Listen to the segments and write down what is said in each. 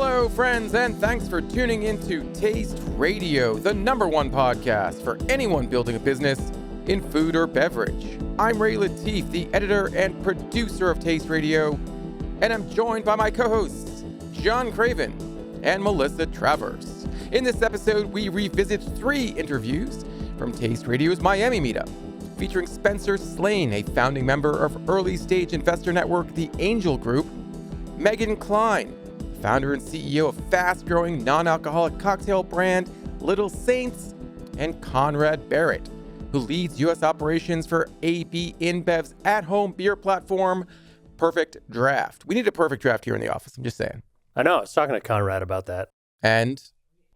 Hello, friends, and thanks for tuning into Taste Radio, the #1 podcast for anyone building a business in food or beverage. I'm Ray Latif, the editor and producer of Taste Radio, and I'm joined by my co-hosts, John Craven and Melissa Travers. In this episode, we revisit 3 interviews from Taste Radio's Miami Meetup, featuring Spencer Slaine, a founding member of early-stage investor network, the Angel Group, Megan Klein, founder and CEO of fast-growing non-alcoholic cocktail brand Little Saints, and Conrad Barrett, who leads U.S. operations for AB InBev's at-home beer platform, PerfectDraft. We need a PerfectDraft here in the office, I'm just saying. I know, I was talking to Conrad about that. And?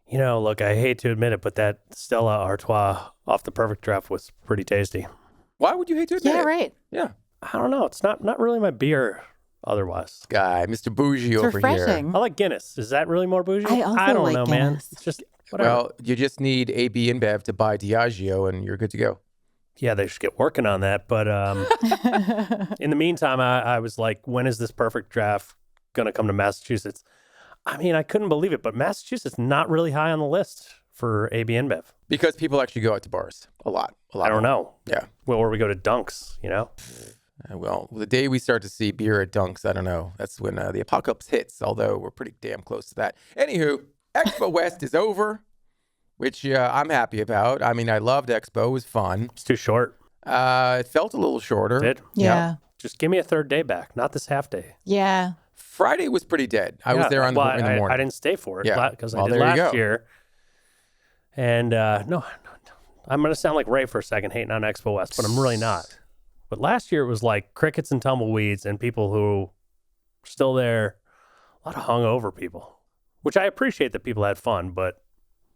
You know, look, I hate to admit it, but that Stella Artois off the PerfectDraft was pretty tasty. Why would you hate to admit it? Yeah, right. Yeah. I don't know, it's not really my beer otherwise. Guy, Mr. Bougie It's over refreshing. here. I like Guinness. Is that really more bougie? I also don't like know, man. Guinness. It's just whatever. Well, you just need AB InBev to buy Diageo and you're good to go. Yeah, they should get working on that. But in the meantime, I was like, when is this PerfectDraft going to come to Massachusetts? I mean, I couldn't believe it, but Massachusetts not really high on the list for AB InBev. Because people actually go out to bars a lot. I don't know. Yeah. Well, or we go to Dunks, you know? Well, the day we start to see beer at Dunks, I don't know. That's when the apocalypse hits, although we're pretty damn close to that. Anywho, Expo West is over, which I'm happy about. I mean, I loved Expo. It was fun. It's too short. It felt a little shorter. Did? Yeah. Just give me a third day back, not this half day. Yeah. Friday was pretty dead. I was there in the morning. I didn't stay for it because Well, I did there you go. last year. And no, I'm going to sound like Ray for a second hating on Expo West, but I'm really not. But last year it was like crickets and tumbleweeds and people who were still there, a lot of hungover people, which I appreciate that people had fun, but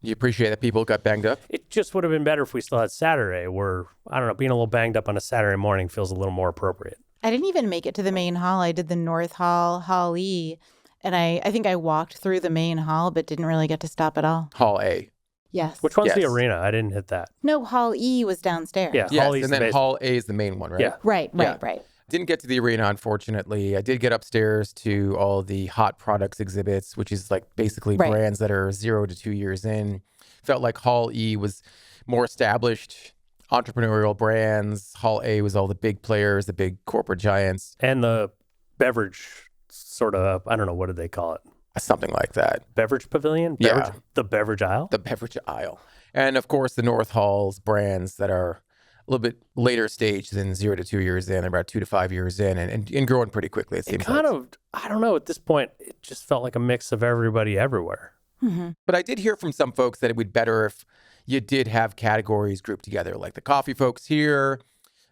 You appreciate that people got banged up? it just would have been better if we still had Saturday where, I don't know, being a little banged up on a Saturday morning feels a little more appropriate. I didn't even make it to the main hall. I did the North Hall, Hall E, and I think I walked through the main hall, but didn't really get to stop at all. Hall A. Yes. Which one's the Yes. arena? I didn't hit that. No, Hall E was downstairs. Yeah, Yes, Hall E's and the then basement. Hall A is the main one, right? Yeah. Right. Yeah. Right. Didn't get to the arena, unfortunately. I did get upstairs to all the hot products exhibits, which is like basically Right. brands that are 0 to 2 years in. Felt like Hall E was more established entrepreneurial brands. Hall A was all the big players, the big corporate giants, And the beverage sort of, I don't know, what do they call it? something like that. Beverage pavilion? Yeah. Beverage, the beverage aisle? The beverage aisle. And of course, the North Hall's brands that are a little bit later stage than 0 to 2 years in, about 2 to 5 years in, and growing pretty quickly, it seems Kind like. of, I don't know, at this point, it just felt like a mix of everybody everywhere. Mm-hmm. But I did hear from some folks that it would be better if you did have categories grouped together, like the coffee folks here,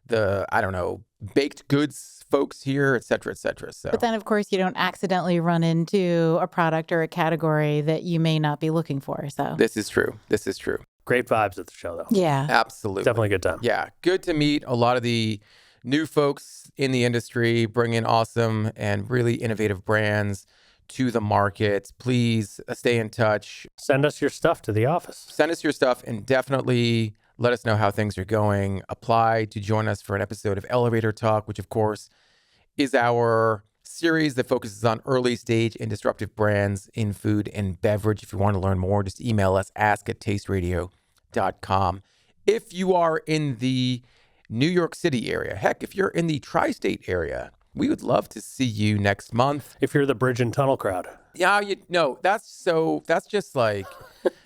the, I don't know, baked goods folks here, et cetera, et cetera. So But then, of course, you don't accidentally run into a product or a category that you may not be looking for. So, this is true. This is true. Great vibes at the show, though. yeah. Absolutely. Definitely a good time. Yeah. Good to meet a lot of the new folks in the industry, bring in awesome and really innovative brands to the market. Please stay in touch. Send us your stuff to the office. Send us your stuff and definitely let us know how things are going. Apply to join us for an episode of Elevator Talk, which of course is our series that focuses on early stage and disruptive brands in food and beverage. If you want to learn more, just email us, ask@tasteradio.com. If you are in the New York City area, heck, if you're in the tri-state area, we would love to see you next month. If you're the bridge and tunnel crowd. Yeah, that's just like,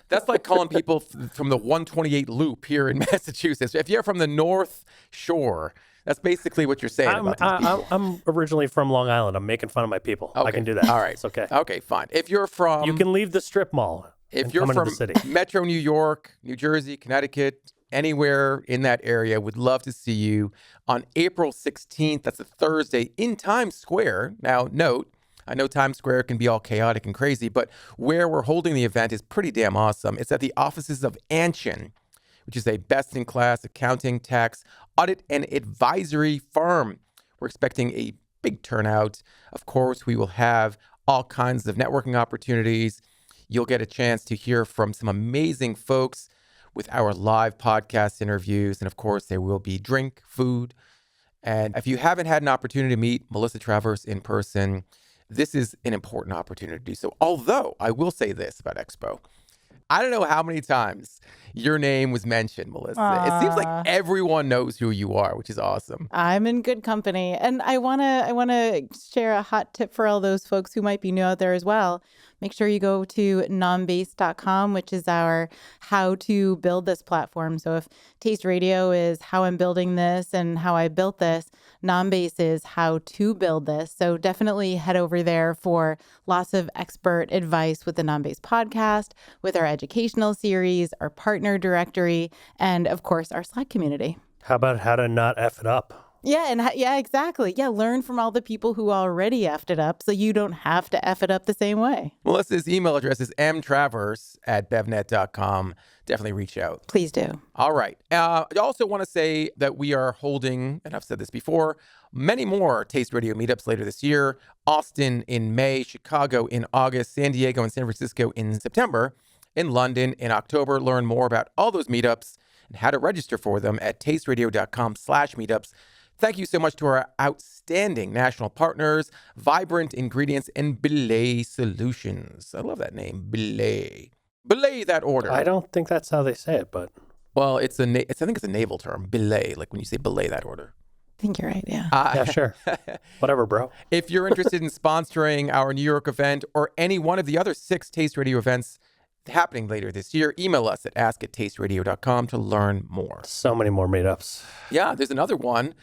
that's like calling people from the 128 loop here in Massachusetts. If you're from the North Shore, that's basically what you're saying about these people. I'm originally from Long Island. I'm making fun of my people. I Okay. can do that. All right. It's okay. Okay, fine. If you're from, You can leave the strip mall if and you're come into from the city. Metro New York, New Jersey, Connecticut, anywhere in that area, would love to see you on April 16th. That's a Thursday in Times Square. Now, note, I know Times Square can be all chaotic and crazy, but where we're holding the event is pretty damn awesome. It's at the offices of Anshin, which is a best-in-class accounting, tax, audit, and advisory firm. We're expecting a big turnout. Of course, we will have all kinds of networking opportunities. You'll get a chance to hear from some amazing folks with our live podcast interviews. And of course, there will be drink, food. And if you haven't had an opportunity to meet Melissa Travers in person, this is an important opportunity. So although I will say this about Expo, I don't know how many times your name was mentioned, Melissa. It seems like everyone knows who you are, which is awesome. I'm in good company. And I wanna share a hot tip for all those folks who might be new out there as well. Make sure you go to Nombase.com, which is our how to build this platform. So if Taste Radio is how I'm building this and how I built this, Nombase is how to build this. So definitely head over there for lots of expert advice with the Nombase podcast, with our educational series, our partner directory, and of course, our Slack community. How about how to not F it up? Yeah, exactly. Yeah, learn from all the people who already effed it up so you don't have to F it up the same way. Melissa's email address is mtravers@BevNET.com. Definitely reach out. Please do. All right. I also want to say that we are holding, and I've said this before, many more Taste Radio meetups later this year. Austin in May, Chicago in August, San Diego and San Francisco in September, in London in October. Learn more about all those meetups and how to register for them at tasteradio.com/meetups. Thank you so much to our outstanding national partners, Vibrant Ingredients and Belay Solutions. I love that name, Belay. Belay that order. I don't think that's how they say it, but... Well, I think it's a naval term, belay, like when you say belay that order. I think you're right, yeah. Yeah, sure. Whatever, bro. If you're interested in sponsoring our New York event or any one of the other 6 Taste Radio events happening later this year, email us at ask@tasteradio.com to learn more. So many more meetups. Yeah, there's another one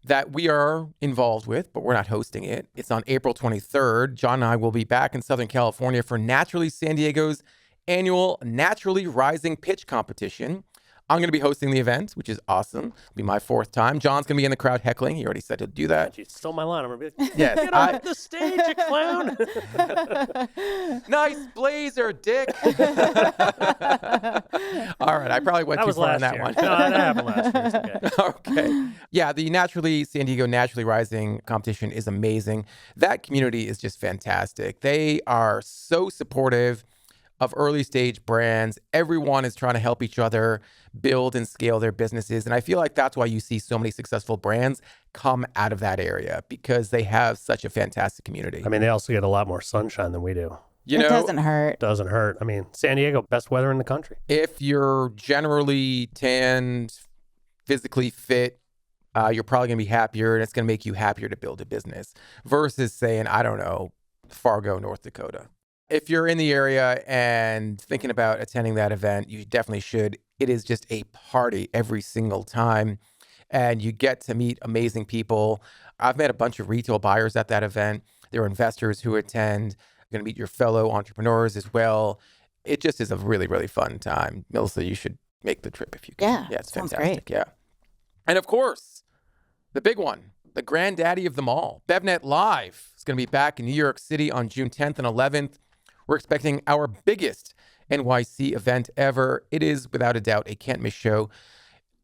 that we are involved with, but we're not hosting it. It's on April 23rd. John and I will be back in Southern California for Naturally San Diego's annual Naturally Rising Pitch Competition. I'm going to be hosting the event, which is awesome. It'll be my 4th time. John's going to be in the crowd heckling. He already said he'll do that. You stole my line. I'm going to be like, yes, get off the stage, you clown. Nice blazer, Dick. All right, I probably went too far on that one. No, that happened last year. It's okay. Okay. Yeah, the Naturally San Diego Naturally Rising competition is amazing. That community is just fantastic. They are so supportive of early stage brands. Everyone is trying to help each other build and scale their businesses. And I feel like that's why you see so many successful brands come out of that area, because they have such a fantastic community. I mean, they also get a lot more sunshine than we do. You know, it doesn't hurt. Doesn't hurt. I mean, San Diego, best weather in the country. if you're generally tanned, physically fit, you're probably going to be happier, and it's going to make you happier to build a business versus saying, I don't know, Fargo, North Dakota. If you're in the area and thinking about attending that event, you definitely should. It is just a party every single time, and you get to meet amazing people. I've met a bunch of retail buyers at that event. There are investors who attend. You're going to meet your fellow entrepreneurs as well. It just is a really, really fun time. Melissa, you should make the trip if you can. Yeah, It's sounds fantastic. great. Yeah. And of course, the big one, the granddaddy of them all, BevNet Live is going to be back in New York City on June 10th and 11th. We're expecting our biggest NYC event ever. It is, without a doubt, a can't-miss show.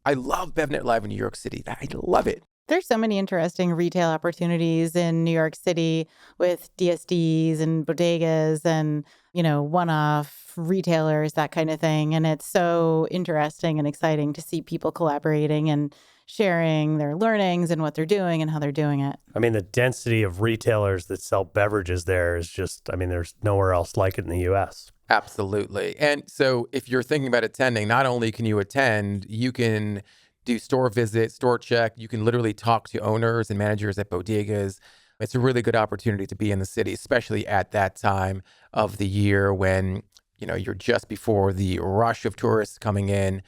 I love BevNet Live in New York City. I love it. There's so many interesting retail opportunities in New York City with DSDs and bodegas and, one-off retailers, that kind of thing. And it's so interesting and exciting to see people collaborating and sharing their learnings and what they're doing and how they're doing it. I mean, the density of retailers that sell beverages there is just, there's nowhere else like it in the U.S. Absolutely. And so if you're thinking about attending, not only can you attend, you can do store visit, store check. You can literally talk to owners and managers at bodegas. It's a really good opportunity to be in the city, especially at that time of the year when, you're just before the rush of tourists coming in.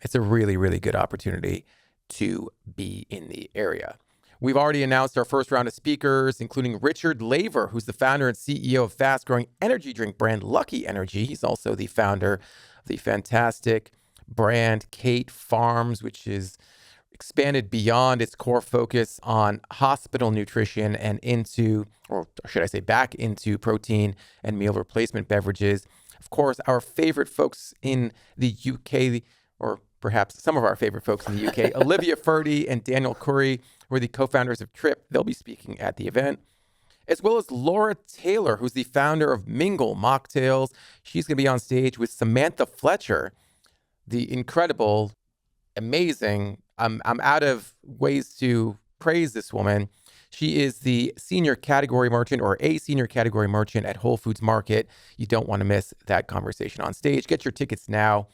It's a really, really good opportunity to be in the area. We've already announced our first round of speakers, including Richard Laver, who's the founder and CEO of fast-growing energy drink brand Lucky Energy. He's also the founder of the fantastic brand Kate Farms, which is expanded beyond its core focus on hospital nutrition and into, or should I say back into, protein and meal replacement beverages. Of course, our favorite folks in the UK, or perhaps some of our favorite folks in the UK, Olivia Ferdy and Daniel Curry were the co-founders of Trip. They'll be speaking at the event, as well as Laura Taylor, who's the founder of Mingle Mocktails. She's going to be on stage with Samantha Fletcher, the incredible, amazing, I'm out of ways to praise this woman. She is the senior category merchant or a senior category merchant at Whole Foods Market. You don't want to miss that conversation on stage. Get your tickets now.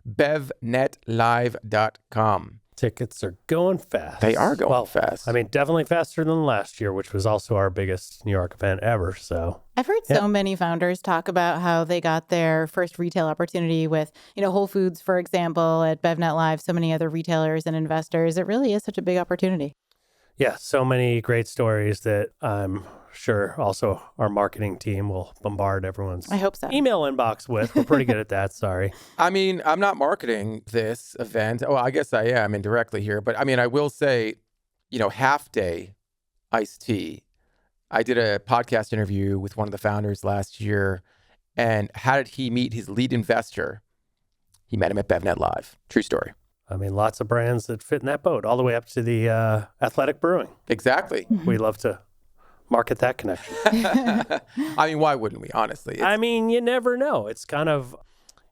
BevNETLive.com. Tickets are going fast. They are going fast. I mean, definitely faster than last year, which was also our biggest New York event ever. So I've heard so many founders talk about how they got their first retail opportunity with, Whole Foods, for example, at BevNet Live, so many other retailers and investors. It really is such a big opportunity. Yeah, so many great stories that I'm sure also our marketing team will bombard everyone's I hope so. email inbox with. We're pretty good at that, sorry. I mean, I'm not marketing this event. Oh, I guess I am indirectly here. But I mean, I will say, half day iced tea. I did a podcast interview with one of the founders last year. And how did he meet his lead investor? He met him at BevNet Live. True story. I mean, lots of brands that fit in that boat, all the way up to the athletic brewing. Exactly. We love to market that connection. I mean, why wouldn't we, honestly? I mean, you never know. It's kind of,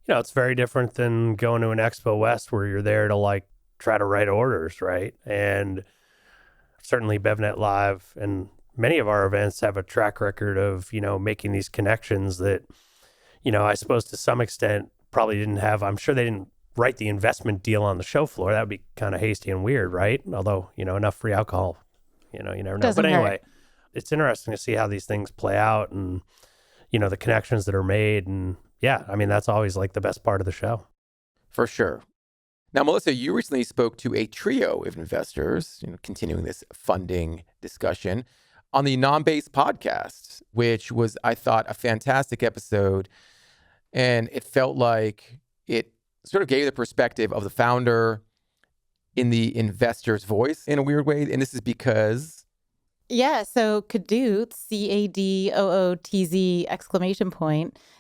it's very different than going to an Expo West where you're there to try to write orders, right? And certainly BevNet Live and many of our events have a track record of, making these connections that, I suppose to some extent probably didn't have. I'm sure they didn't write the investment deal on the show floor. That would be kind of hasty and weird, right? Although, enough free alcohol, you never know. Doesn't but anyway, hurt. It's interesting to see how these things play out and, the connections that are made. And yeah, I mean, that's always the best part of the show. For sure. Now, Melissa, you recently spoke to a trio of investors, continuing this funding discussion on the Nombase Podcast, which was, I thought, a fantastic episode. And it felt like it sort of gave the perspective of the founder in the investor's voice in a weird way. And this is because... Yeah, so Cadootz, CADOOTZ !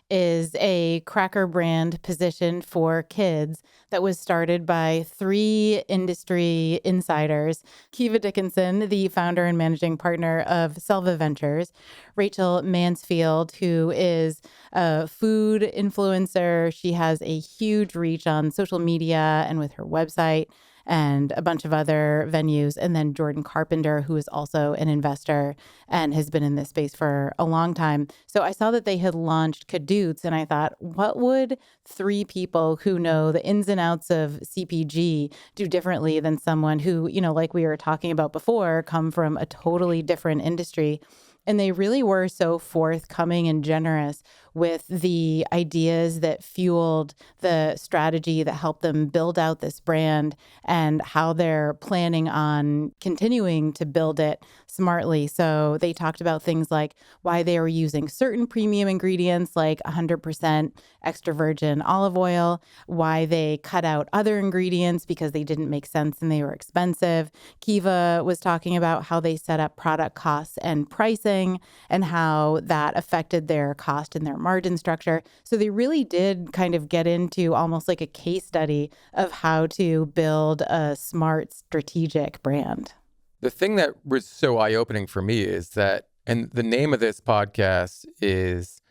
Is a cracker brand positioned for kids that was started by 3 industry insiders: Kiva Dickinson, the founder and managing partner of Selva Ventures; Rachel Mansfield, who is a food influencer. She has a huge reach on social media and with her website and a bunch of other venues. And then Jordan Carpenter, who is also an investor and has been in this space for a long time. So I saw that they had launched Cadootz, and I thought, what would 3 people who know the ins and outs of CPG do differently than someone who, like we were talking about before, come from a totally different industry? And they really were so forthcoming and generous with the ideas that fueled the strategy that helped them build out this brand and how they're planning on continuing to build it smartly. So they talked about things like why they were using certain premium ingredients like 100% extra virgin olive oil, why they cut out other ingredients because they didn't make sense and they were expensive. Kiva was talking about how they set up product costs and pricing and how that affected their cost and their margin structure. So they really did kind of get into almost like a case study of how to build a smart, strategic brand. The thing that was so eye-opening for me is that, and the name of this podcast is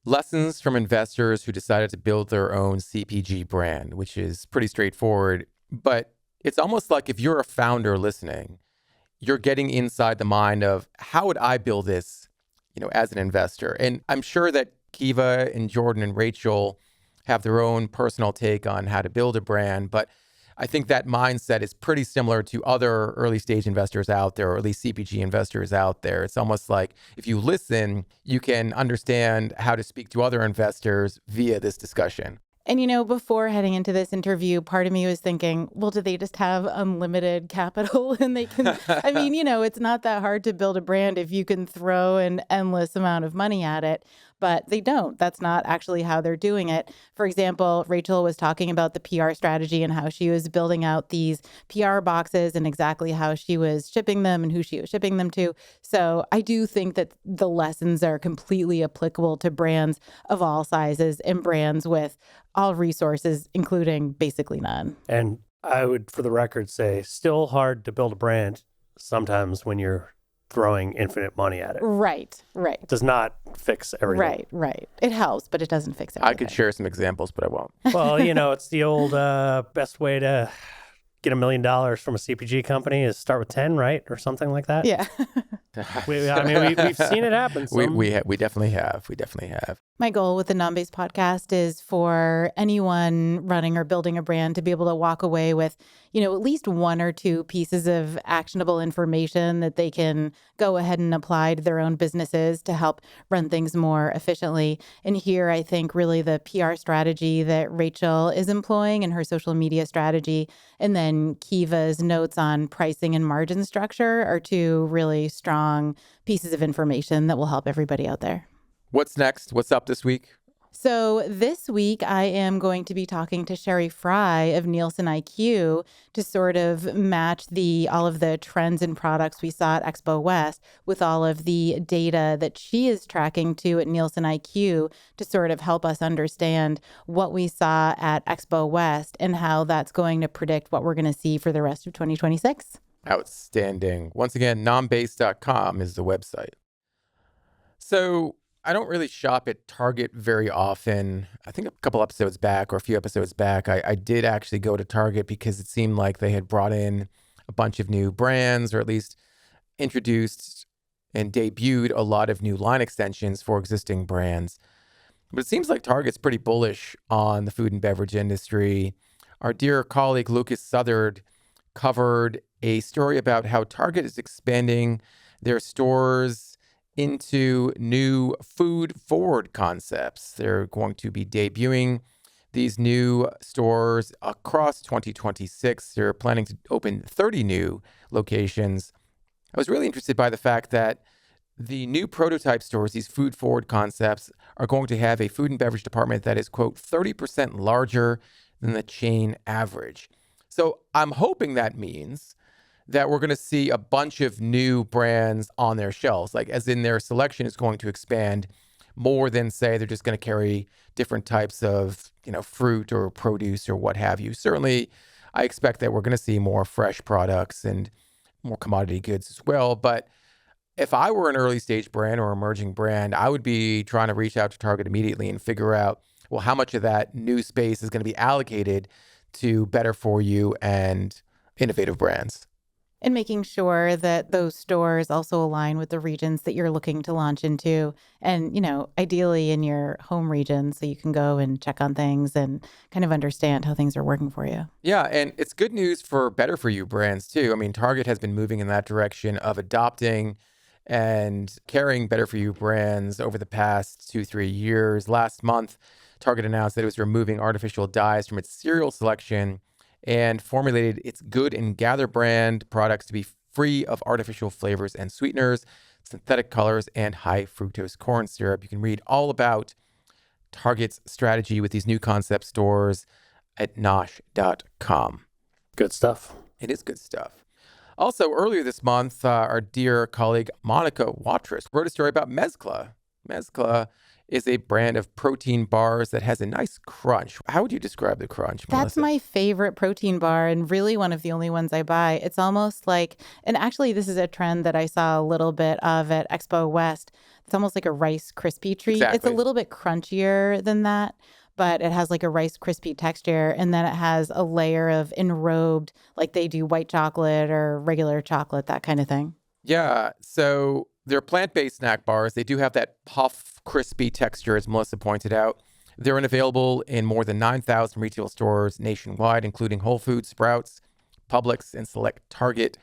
Lessons from Investors Who Decided to Build Their Own CPG Brand, which is pretty straightforward. But it's almost like if you're a founder listening, you're getting inside the mind of how would I build this, as an investor? And I'm sure that Kiva and Jordan and Rachel have their own personal take on how to build a brand, but I think that mindset is pretty similar to other early stage investors out there, or at least CPG investors out there. It's almost like if you listen, you can understand how to speak to other investors via this discussion. And, before heading into this interview, part of me was thinking, well, do they just have unlimited capital? And they can, I mean, it's not that hard to build a brand if you can throw an endless amount of money at it. But they don't. That's not actually how they're doing it. For example, Rachel was talking about the PR strategy and how she was building out these PR boxes and exactly how she was shipping them and who she was shipping them to. So I do think that the lessons are completely applicable to brands of all sizes and brands with all resources, including basically none. And I would, for the record, say still hard to build a brand sometimes when you're throwing infinite money at it. Right. It does not fix everything. Right. It helps, but it doesn't fix everything. I could share some examples, but I won't. Well, it's the old best way to get $1 million from a CPG company is start with 10, right? Or something like that. Yeah. We've seen it happen. We definitely have. We definitely have. My goal with the Nombase podcast is for anyone running or building a brand to be able to walk away with, at least one or two pieces of actionable information that they can go ahead and apply to their own businesses to help run things more efficiently. And here, I think really the PR strategy that Rachel is employing and her social media strategy, and then Kiva's notes on pricing and margin structure are two really strong pieces of information that will help everybody out there. What's next? What's up this week? So this week, I am going to be talking to Sherry Fry of Nielsen IQ to sort of match all of the trends and products we saw at Expo West with all of the data that she is tracking to at Nielsen IQ to sort of help us understand what we saw at Expo West and how that's going to predict what we're going to see for the rest of 2026. Outstanding. Once again, Nombase.com is the website. So I don't really shop at Target very often. I think a couple episodes back or a few episodes back, I did actually go to Target because it seemed like they had brought in a bunch of new brands, or at least introduced and debuted a lot of new line extensions for existing brands. But it seems like Target's pretty bullish on the food and beverage industry. Our dear colleague Lucas Southard covered a story about how Target is expanding their stores into new food forward concepts. They're going to be debuting these new stores across 2026. They're planning to open 30 new locations. I was really interested by the fact that the new prototype stores, these food forward concepts, are going to have a food and beverage department that is, quote, 30% larger than the chain average. So I'm hoping that means that we're going to see a bunch of new brands on their shelves, like as in their selection is going to expand more than, say, they're just going to carry different types of, fruit or produce or what have you. Certainly, I expect that we're going to see more fresh products and more commodity goods as well. But if I were an early stage brand or emerging brand, I would be trying to reach out to Target immediately and figure out, well, how much of that new space is going to be allocated to better for you and innovative brands. And making sure that those stores also align with the regions that you're looking to launch into. And, ideally in your home region, so you can go and check on things and kind of understand how things are working for you. Yeah, and it's good news for better for you brands too. I mean, Target has been moving in that direction of adopting and carrying better for you brands over the past 2-3 years. Last month, Target announced that it was removing artificial dyes from its cereal selection and formulated its Good and Gather brand products to be free of artificial flavors and sweeteners, synthetic colors, and high fructose corn syrup. You can read all about Target's strategy with these new concept stores at nosh.com. Good stuff. It is good stuff. Also, earlier this month, our dear colleague Monica Watrous wrote a story about Mezcla. Mezcla is a brand of protein bars that has a nice crunch. How would you describe the crunch, Melissa? That's my favorite protein bar and really one of the only ones I buy. It's almost like, and actually this is a trend that I saw a little bit of at Expo West. It's almost like a Rice Krispie treat. Exactly. It's a little bit crunchier than that, but it has like a Rice Krispie texture. And then it has a layer of enrobed, like they do white chocolate or regular chocolate, that kind of thing. Yeah, so they're plant-based snack bars. They do have that puff, crispy texture, as Melissa pointed out. They're available in more than 9,000 retail stores nationwide, including Whole Foods, Sprouts, Publix, and select Target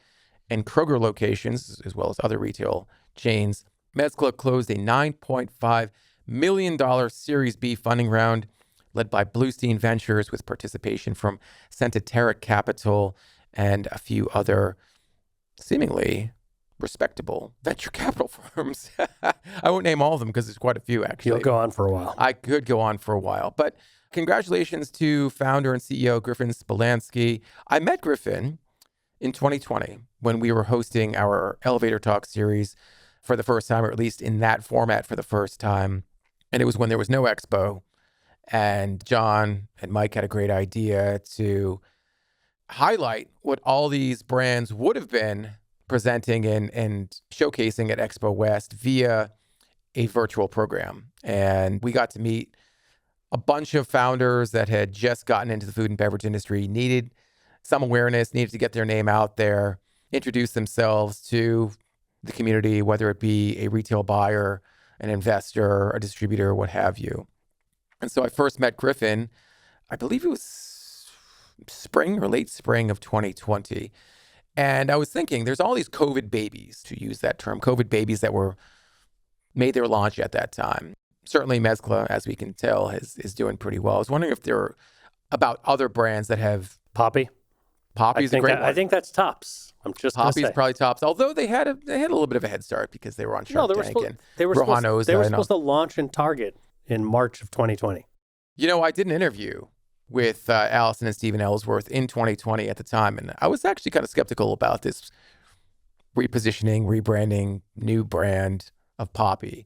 and Kroger locations, as well as other retail chains. Mezcla closed a $9.5 million Series B funding round led by Bluestein Ventures with participation from Centatera Capital and a few other seemingly respectable venture capital firms. I won't name all of them because there's quite a few, actually. You'll go on for a while. I could go on for a while. But congratulations to founder and CEO Griffin Spolansky. I met Griffin in 2020 when we were hosting our Elevator Talk series for the first time, or at least in that format for the first time. And it was when there was no expo. And John and Mike had a great idea to highlight what all these brands would have been presenting and showcasing at Expo West via a virtual program. And we got to meet a bunch of founders that had just gotten into the food and beverage industry, needed some awareness, needed to get their name out there, introduce themselves to the community, whether it be a retail buyer, an investor, a distributor, what have you. And so I first met Griffin, I believe it was spring or late spring of 2020. And I was thinking, there's all these COVID babies, to use that term, COVID babies that were made their launch at that time. Certainly Mezcla, as we can tell, is doing pretty well. I was wondering if there are about other brands that have... Poppy's a great one. I think that's tops. I'm just going to say. Poppy's probably tops, although they had a little bit of a head start because they were on Shark Tank. They were supposed to launch in Target in March of 2020. You know, I did an interview with Allison and Stephen Ellsworth in 2020 at the time, and I was actually kind of skeptical about this repositioning, rebranding, new brand of Poppy.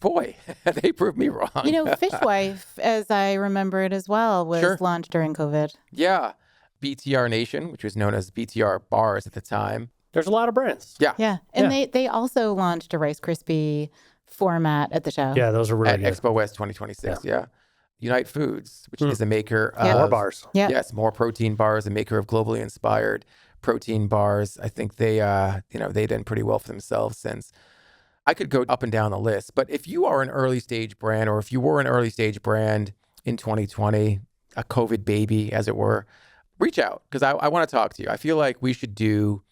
Boy, they proved me wrong. You know, Fishwife, as I remember it as well, was launched during COVID. Yeah. BTR Nation, which was known as BTR Bars at the time. There's a lot of brands. Yeah. And they also launched a Rice Krispie format at the show. Yeah, those are really good. At Expo West 2026, yeah. Unite Foods, which is a maker of... More bars. Yeah. Yes, more protein bars, a maker of globally inspired protein bars. I think they, they've done pretty well for themselves since. I could go up and down the list, but if you are an early stage brand, or if you were an early stage brand in 2020, a COVID baby, as it were, reach out, because I want to talk to you. I feel like we should do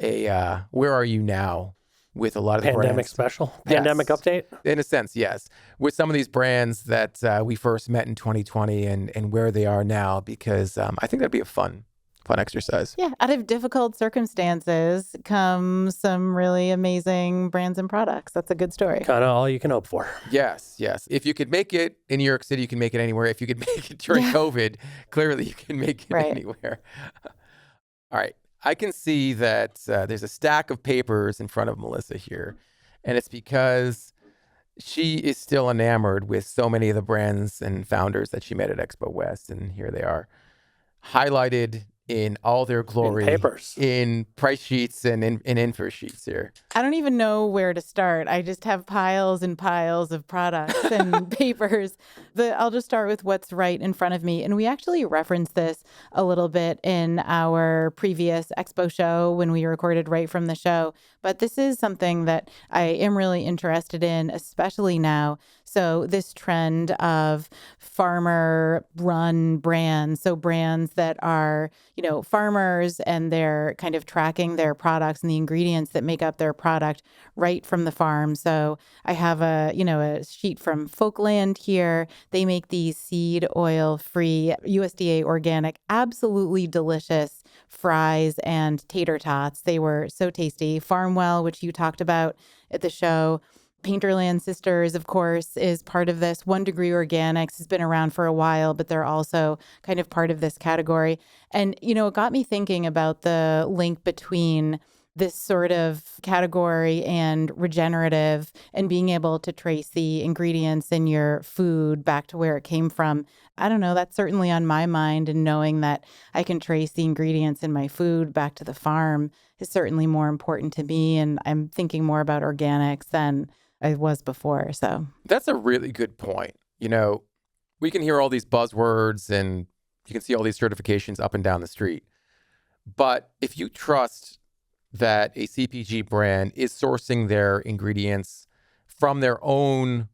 a where are you now with a lot of the pandemic brands. Special? Pandemic update? In a sense, yes. With some of these brands that we first met in 2020 and where they are now, because I think that'd be a fun exercise. Yeah, out of difficult circumstances come some really amazing brands and products. That's a good story. Kind of all you can hope for. Yes. If you could make it in New York City, you can make it anywhere. If you could make it during COVID, clearly you can make it anywhere. All right. I can see that there's a stack of papers in front of Melissa here, and it's because she is still enamored with so many of the brands and founders that she met at Expo West, and here they are, highlighted in all their glory, in papers, in price sheets and in info sheets here. I don't even know where to start. I just have piles and piles of products and papers. I'll just start with what's right in front of me. And we actually referenced this a little bit in our previous Expo show when we recorded right from the show. But this is something that I am really interested in, especially now. So this trend of farmer-run brands, so brands that are, farmers, and they're kind of tracking their products and the ingredients that make up their product right from the farm. So I have a sheet from Folkland here. They make these seed oil-free, USDA organic, absolutely delicious fries and tater tots. They were so tasty. Farmwell, which you talked about at the show. Painterland Sisters, of course, is part of this. 1 Degree Organics has been around for a while, but they're also kind of part of this category. And, it got me thinking about the link between this sort of category and regenerative and being able to trace the ingredients in your food back to where it came from. I don't know, that's certainly on my mind, and knowing that I can trace the ingredients in my food back to the farm is certainly more important to me. And I'm thinking more about organics than I was before. So that's a really good point. We can hear all these buzzwords and you can see all these certifications up and down the street. But if you trust that a CPG brand is sourcing their ingredients from their own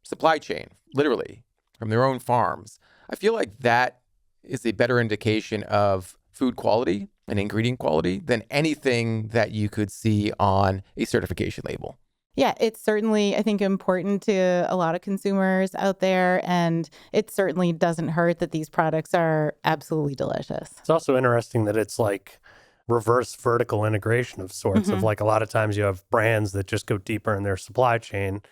supply chain, literally from their own farms, I feel like that is a better indication of food quality and ingredient quality than anything that you could see on a certification label. Yeah, it's certainly, I think, important to a lot of consumers out there. And it certainly doesn't hurt that these products are absolutely delicious. It's also interesting that it's like reverse vertical integration of sorts, of like a lot of times you have brands that just go deeper in their supply chain.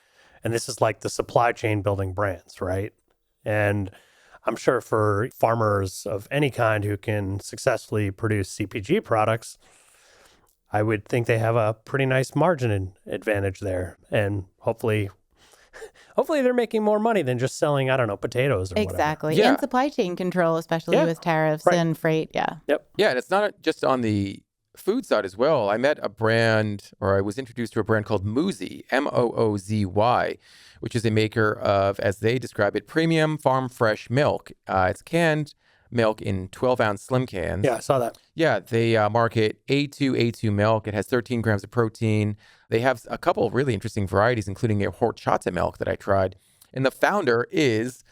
And this is like the supply chain building brands, right? And I'm sure for farmers of any kind who can successfully produce CPG products, I would think they have a pretty nice margin advantage there. And hopefully they're making more money than just selling, potatoes or exactly. whatever. Yeah. And supply chain control, especially with tariffs and freight. Yeah. Yep. Yeah. And it's not just on the food side as well. I met a brand, or I was introduced to a brand called Moozey, Moozy, which is a maker of, as they describe it, premium farm fresh milk. It's canned milk in 12-ounce slim cans. Yeah, I saw that. Yeah, they market A2 milk. It has 13 grams of protein. They have a couple of really interesting varieties, including a horchata milk that I tried. And the founder is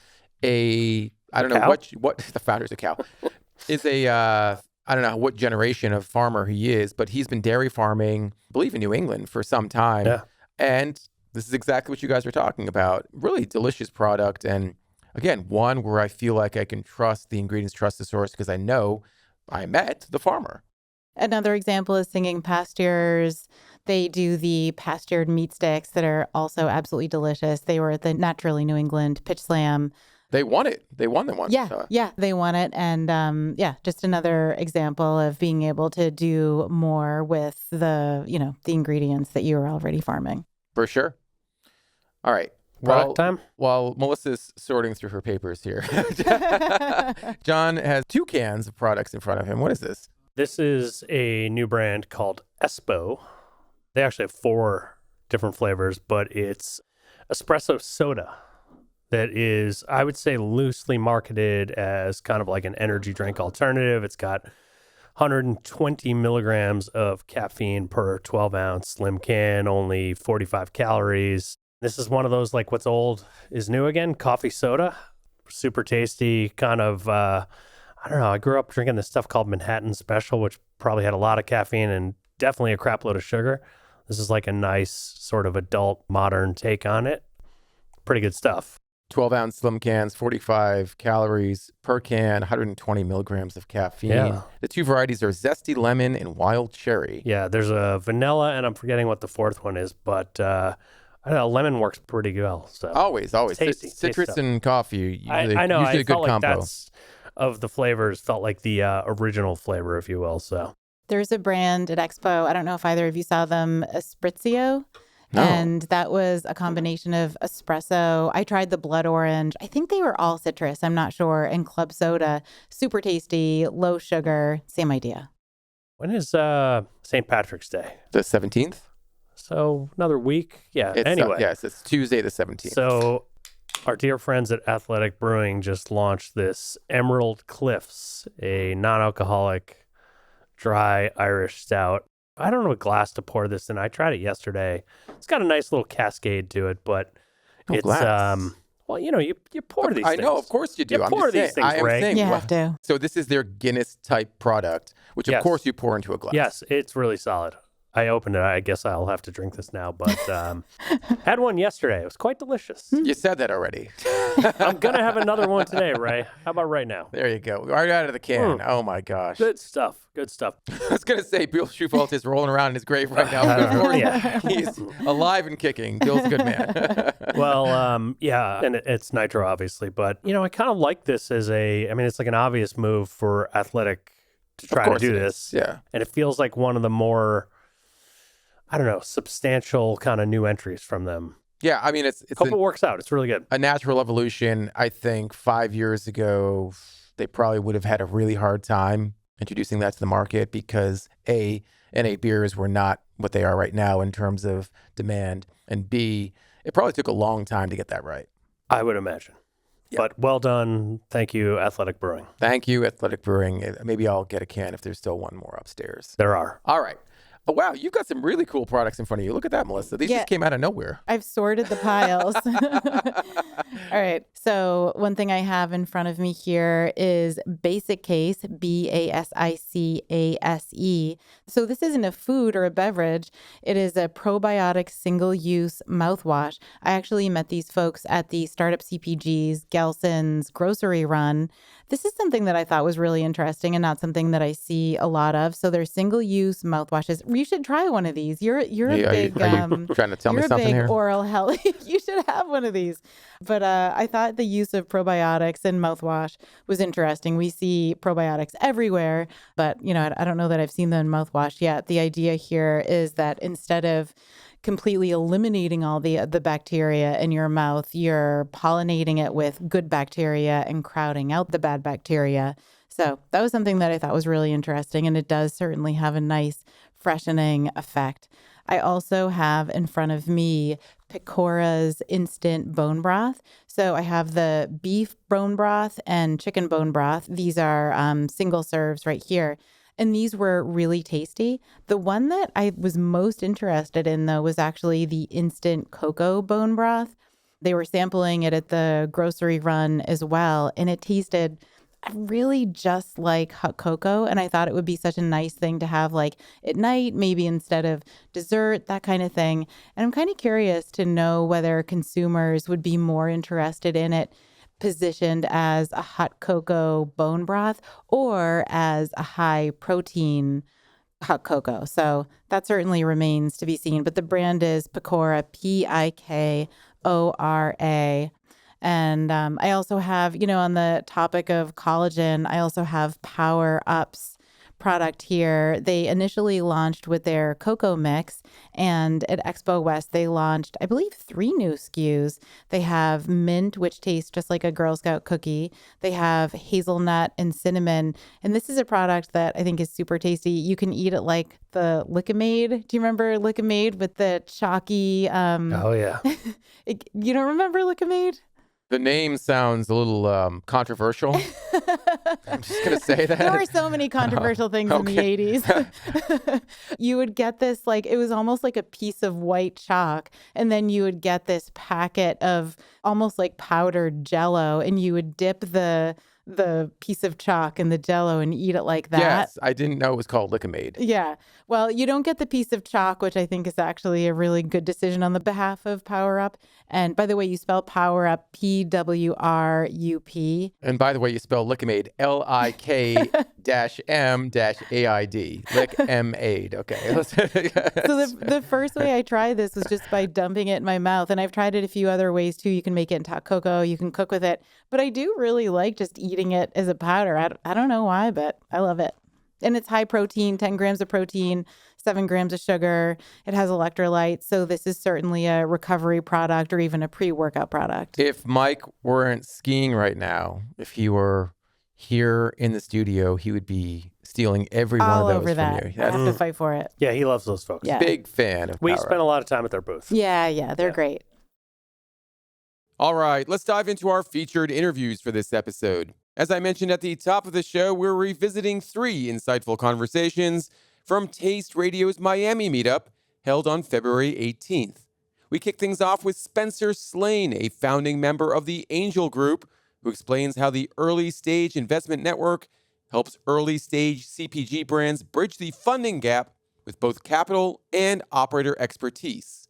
I don't know what the founder's a cow, is I don't know what generation of farmer he is, but he's been dairy farming, I believe in New England for some time. Yeah. And this is exactly what you guys are talking about. Really delicious product. And again, one where I feel like I can trust the ingredients, trust the source, because I know I met the farmer. Another example is Singing Pastures. They do the pastured meat sticks that are also absolutely delicious. They were at the Naturally New England Pitch Slam. They won it. They won the one. Yeah, they won it. And just another example of being able to do more with the ingredients that you are already farming. For sure. All right. Product time? While Melissa's sorting through her papers here, John has 2 cans of products in front of him. What is this? This is a new brand called Expo. They actually have 4 different flavors, but it's espresso soda that is, I would say, loosely marketed as kind of like an energy drink alternative. It's got 120 milligrams of caffeine per 12-ounce slim can, only 45 calories. This is one of those, like, what's old is new again, coffee soda. Super tasty, kind of, I don't know. I grew up drinking this stuff called Manhattan Special, which probably had a lot of caffeine and definitely a crap load of sugar. This is like a nice sort of adult modern take on it. Pretty good stuff. 12-ounce slim cans, 45 calories per can, 120 milligrams of caffeine. Yeah. The 2 varieties are zesty lemon and wild cherry. Yeah, there's a vanilla, and I'm forgetting what the 4th one is, but I don't know, lemon works pretty well. So Always. Tasty, Citrus tasty and coffee, usually, I know. usually I a good felt like combo. that's, of the flavors, felt like the original flavor, if you will. So There's a brand at Expo. I don't know if either of you saw them, Espresso. No. And that was a combination of espresso. I tried the blood orange. I think they were all citrus. I'm not sure. And club soda. Super tasty, low sugar. Same idea. when is St. Patrick's Day? The 17th? So another week. Yeah. It's, anyway. yes, it's Tuesday the 17th. So our dear friends at Athletic Brewing just launched this Emerald Cliffs, a non-alcoholic dry Irish stout. I don't know what glass to pour this in. I tried it yesterday. It's got a nice little cascade to it, but it's glass. well, you know, you pour these I things. know, of course you do. You I'm pour just these saying, things, I am Ray. saying, You have to. So this is their Guinness type product, which of Yes. course you pour into a glass. Yes, it's really solid. I opened it. I guess I'll have to drink this now, but had one yesterday. It was quite delicious. You said that already. I'm going to have another one today, Ray. How about right now? There you go. Right out of the can. Oh my gosh. Good stuff. Good stuff. I was going to say Bill Schufelt is rolling around in his grave right now. But of course, Yeah. he's alive and kicking. Bill's a good man. Well, yeah, and it's nitro, obviously, but, you know, I kind of like this as it's like an obvious move for Athletic to try to course do it this. is, yeah. And it feels like one of the more, I don't know, substantial kind of new entries from them. Yeah, I mean, it's Hope it works out. It's really good. a natural evolution. I think 5 years ago, they probably would have had a really hard time introducing that to the market because A, NA beers were not what they are right now in terms of demand, and B, it probably took a long time to get that right. I would imagine. Yeah. But well done. Thank you, Athletic Brewing. Thank you, Athletic Brewing. Maybe I'll get a can if there's still one more upstairs. There are. All right. Oh, wow, you've got some really cool products in front of you. Look at that, Melissa. These just came out of nowhere. I've sorted the piles. All right. So one thing I have in front of me here is Basic Case, BASICASE. So this isn't a food or a beverage. It is a probiotic single-use mouthwash. I actually met these folks at the Startup CPG's Gelson's grocery run. This is something that I thought was really interesting and not something that I see a lot of. So they're single-use mouthwashes. You should try one of these. You're a big are you trying to tell me something you're a here? big oral health. You should have one of these. But I thought the use of probiotics in mouthwash was interesting. We see probiotics everywhere, but I don't know that I've seen them in mouthwash yet. The idea here is that instead of completely eliminating all the bacteria in your mouth, you're pollinating it with good bacteria and crowding out the bad bacteria. So that was something that I thought was really interesting, and it does certainly have a nice freshening effect. I also have in front of me Pecora's instant bone broth. So I have the beef bone broth and chicken bone broth. These are single serves right here. And these were really tasty. The one that I was most interested in, though, was actually the instant cocoa bone broth. They were sampling it at the grocery run as well, and it tasted really just like hot cocoa. And I thought it would be such a nice thing to have like at night, maybe instead of dessert, that kind of thing. And I'm kind of curious to know whether consumers would be more interested in it positioned as a hot cocoa bone broth or as a high protein hot cocoa. So that certainly remains to be seen. But the brand is Pecora, Pikora. And I also have, on the topic of collagen, I also have Power Ups product here. They initially launched with their cocoa mix, and at Expo West, they launched, I believe, 3 new SKUs. They have mint, which tastes just like a Girl Scout cookie. They have hazelnut and cinnamon. And this is a product that I think is super tasty. You can eat it like the Lick-A-Maid. Do you remember Lick-A-Maid with the chalky? Oh, yeah. You don't remember Lick-A-Maid? The name sounds a little controversial. I'm just going to say that. There were so many controversial things in the 80s. You would get this, it was almost like a piece of white chalk. And then you would get this packet of almost like powdered Jell-O, and you would dip the piece of chalk in the Jell-O and eat it like that. Yes, I didn't know it was called Lick-A-Maid. Yeah. Well, you don't get the piece of chalk, which I think is actually a really good decision on the behalf of Power Up. And by the way, you spell Power Up Pwrup. And by the way, you spell Lick-A-Maid Lik-M-aid. Lick-M-aid. Okay. So the first way I tried this was just by dumping it in my mouth. And I've tried it a few other ways too. You can make it into hot cocoa. You can cook with it. But I do really like just eating it as a powder. I don't know why, but I love it. And it's high protein, 10 grams of protein, 7 grams of sugar. It has electrolytes. So this is certainly a recovery product or even a pre-workout product. If Mike weren't skiing right now, if he were here in the studio, he would be stealing every All one of over those that. from you. I have to fight for it. Yeah, he loves those folks. Yeah. Big fan of We Power spent Up. a lot of time at their booth. Yeah, they're great. All right, let's dive into our featured interviews for this episode. As I mentioned at the top of the show, we're revisiting 3 insightful conversations from Taste Radio's Miami Meetup, held on February 18th. We kick things off with Spencer Slaine, a founding member of the Angel Group, who explains how the Early Stage Investment Network helps early-stage CPG brands bridge the funding gap with both capital and operator expertise.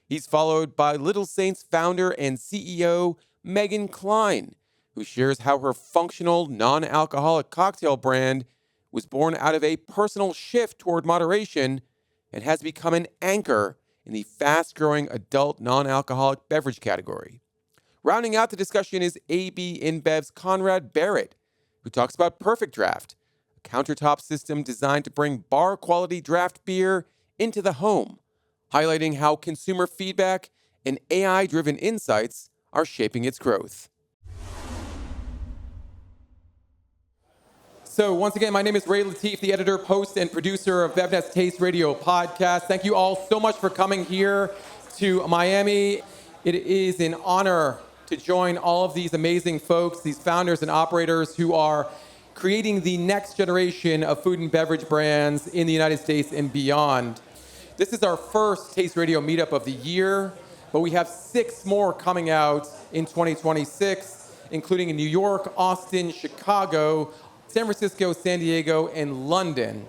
He's followed by Little Saints founder and CEO Megan Klein, who shares how her functional, non-alcoholic cocktail brand was born out of a personal shift toward moderation and has become an anchor in the fast-growing adult non-alcoholic beverage category. Rounding out the discussion is AB InBev's Conrad Barrett, who talks about PerfectDraft, a countertop system designed to bring bar-quality draft beer into the home, highlighting how consumer feedback and AI-driven insights are shaping its growth. So once again, my name is Ray Latif, the editor, host, and producer of BevNET's Taste Radio Podcast. Thank you all so much for coming here to Miami. It is an honor to join all of these amazing folks, these founders and operators who are creating the next generation of food and beverage brands in the United States and beyond. This is our first Taste Radio Meetup of the year, but we have 6 more coming out in 2026, including in New York, Austin, Chicago, San Francisco, San Diego, and London.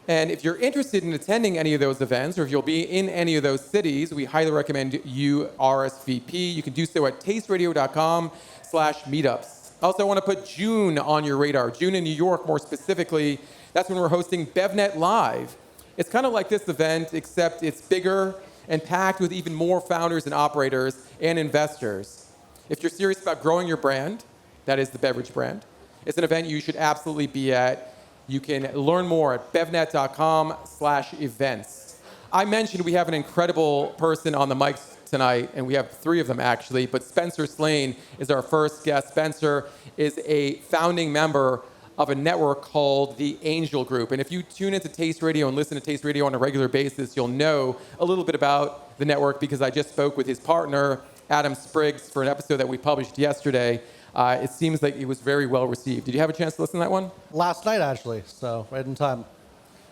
And if you're interested in attending any of those events, or if you'll be in any of those cities, we highly recommend you RSVP. You can do so at tasteradio.com/meetups. Also, I want to put June on your radar. June in New York, more specifically. That's when we're hosting BevNet Live. It's kind of like this event, except it's bigger and packed with even more founders and operators and investors. If you're serious about growing your brand, that is the beverage brand, it's an event you should absolutely be at. You can learn more at BevNET.com/events. I mentioned we have an incredible person on the mics tonight, and we have 3 of them actually, but Spencer Slaine is our first guest. Spencer is a founding member of a network called the Angel Group. And if you tune into Taste Radio and listen to Taste Radio on a regular basis, you'll know a little bit about the network because I just spoke with his partner, Adam Spriggs, for an episode that we published yesterday. It seems like it was very well received. Did you have a chance to listen to that one? Last night, actually, so right in time.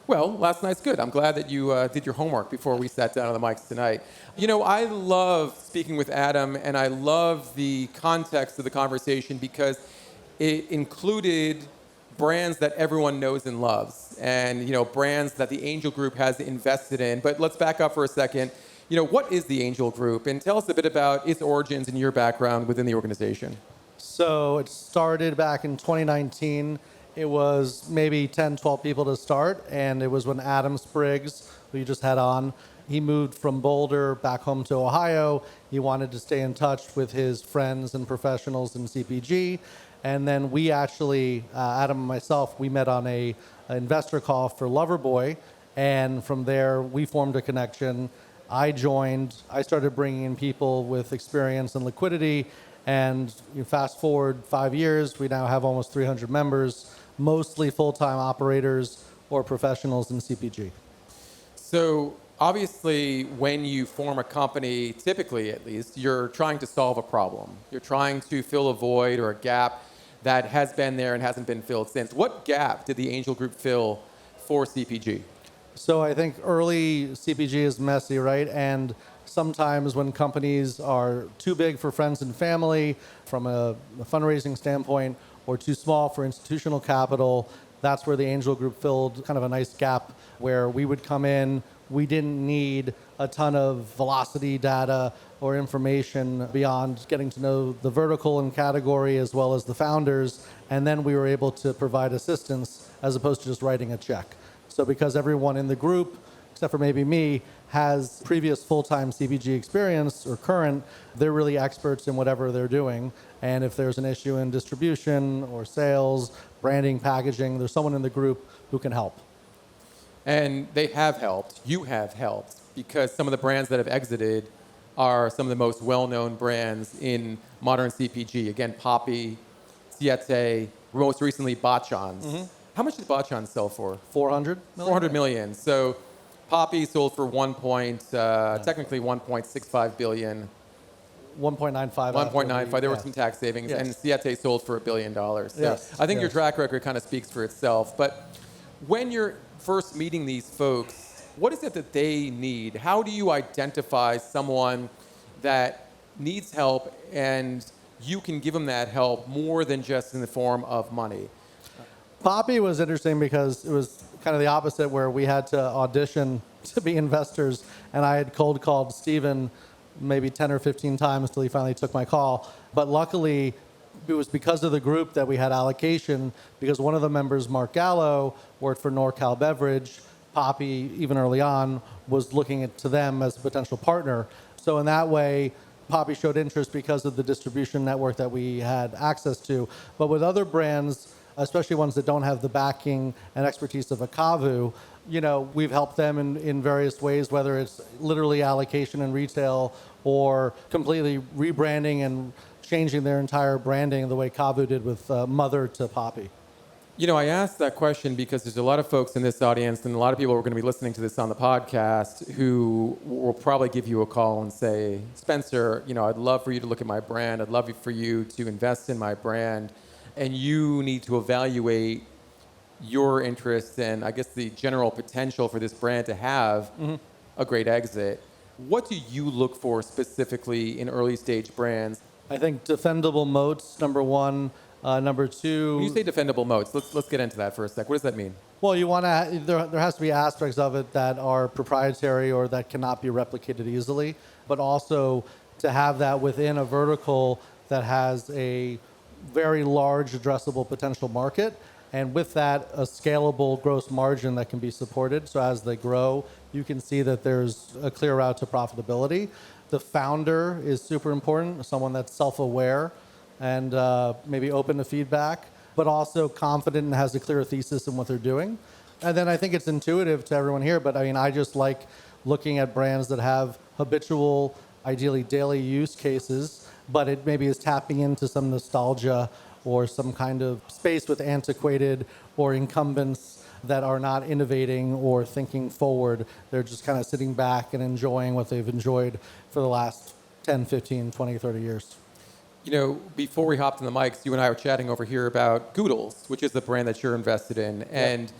Well, last night's good. I'm glad that you did your homework before we sat down on the mics tonight. You know, I love speaking with Adam, and I love the context of the conversation because it included brands that everyone knows and loves, and, you know, brands that the Angel Group has invested in. But let's back up for a second. You know, what is the Angel Group? And tell us a bit about its origins and your background within the organization. So it started back in 2019. It was maybe 10, 12 people to start, and it was when Adam Spriggs, who you just had on, he moved from Boulder back home to Ohio. He wanted to stay in touch with his friends and professionals in CPG. And then we actually, Adam and myself, we met on an investor call for Loverboy. And from there, we formed a connection. I joined. I started bringing in people with experience and liquidity. And you fast forward 5 years, we now have almost 300 members, mostly full-time operators or professionals in CPG. So obviously, when you form a company, typically at least, you're trying to solve a problem. You're trying to fill a void or a gap that has been there and hasn't been filled since. What gap did the Angel Group fill for CPG? So I think early CPG is messy, right? And sometimes when companies are too big for friends and family from a fundraising standpoint or too small for institutional capital, that's where the Angel Group filled kind of a nice gap where we would come in. We didn't need a ton of velocity data or information beyond getting to know the vertical and category as well as the founders. And then we were able to provide assistance as opposed to just writing a check. So because everyone in the group, except for maybe me, has previous full-time CPG experience or current, they're really experts in whatever they're doing. And if there's an issue in distribution or sales, branding, packaging, there's someone in the group who can help. And they have helped. You have helped because some of the brands that have exited are some of the most well-known brands in modern CPG. Again, Poppy, Siete, most recently Bachans. Mm-hmm. How much did Bachans sell for? 400 million. 400 million. So Poppy sold for technically 1.65 billion. 1.95. 1.95. There were some tax savings, Yes. and Siete sold for $1 billion. So Yes. I think your track record kind of speaks for itself. But when you're first meeting these folks, what is it that they need? How do you identify someone that needs help and you can give them that help more than just in the form of money? Poppy was interesting because it was kind of the opposite where we had to audition to be investors, and I had cold called Steven maybe 10 or 15 times until he finally took my call. But luckily, it was because of the group that we had allocation, because one of the members, Mark Gallo, worked for NorCal Beverage. Poppy, even early on, was looking to them as a potential partner. So in that way, Poppy showed interest because of the distribution network that we had access to. But with other brands, especially ones that don't have the backing and expertise of a Kavu, you know, we've helped them in various ways, whether it's literally allocation in retail or completely rebranding and changing their entire branding the way Kavu did with Mother to Poppy. You know, I asked that question because there's a lot of folks in this audience and a lot of people who are going to be listening to this on the podcast who will probably give you a call and say, Spencer, you know, I'd love for you to look at my brand. I'd love for you to invest in my brand. And you need to evaluate your interest and I guess the general potential for this brand to have a great exit. What do you look for specifically in early stage brands? I think defendable moats, number one. Number two. When you say defendable moats, let's get into that for a sec. What does that mean? Well, you want to. There has to be aspects of it that are proprietary or that cannot be replicated easily, but also to have that within a vertical that has a very large addressable potential market, and with that, a scalable gross margin that can be supported. So as they grow, you can see that there's a clear route to profitability. The founder is super important, someone that's self-aware and maybe open to feedback, but also confident and has a clear thesis in what they're doing. And then I think it's intuitive to everyone here, but I mean, I just like looking at brands that have habitual, ideally daily use cases, but it maybe is tapping into some nostalgia or some kind of space with antiquated or incumbents that are not innovating or thinking forward. They're just kind of sitting back and enjoying what they've enjoyed for the last 10, 15, 20, 30 years. You know, before we hopped on the mics, you and I were chatting over here about Goodles, which is the brand that you're invested in. Yep. And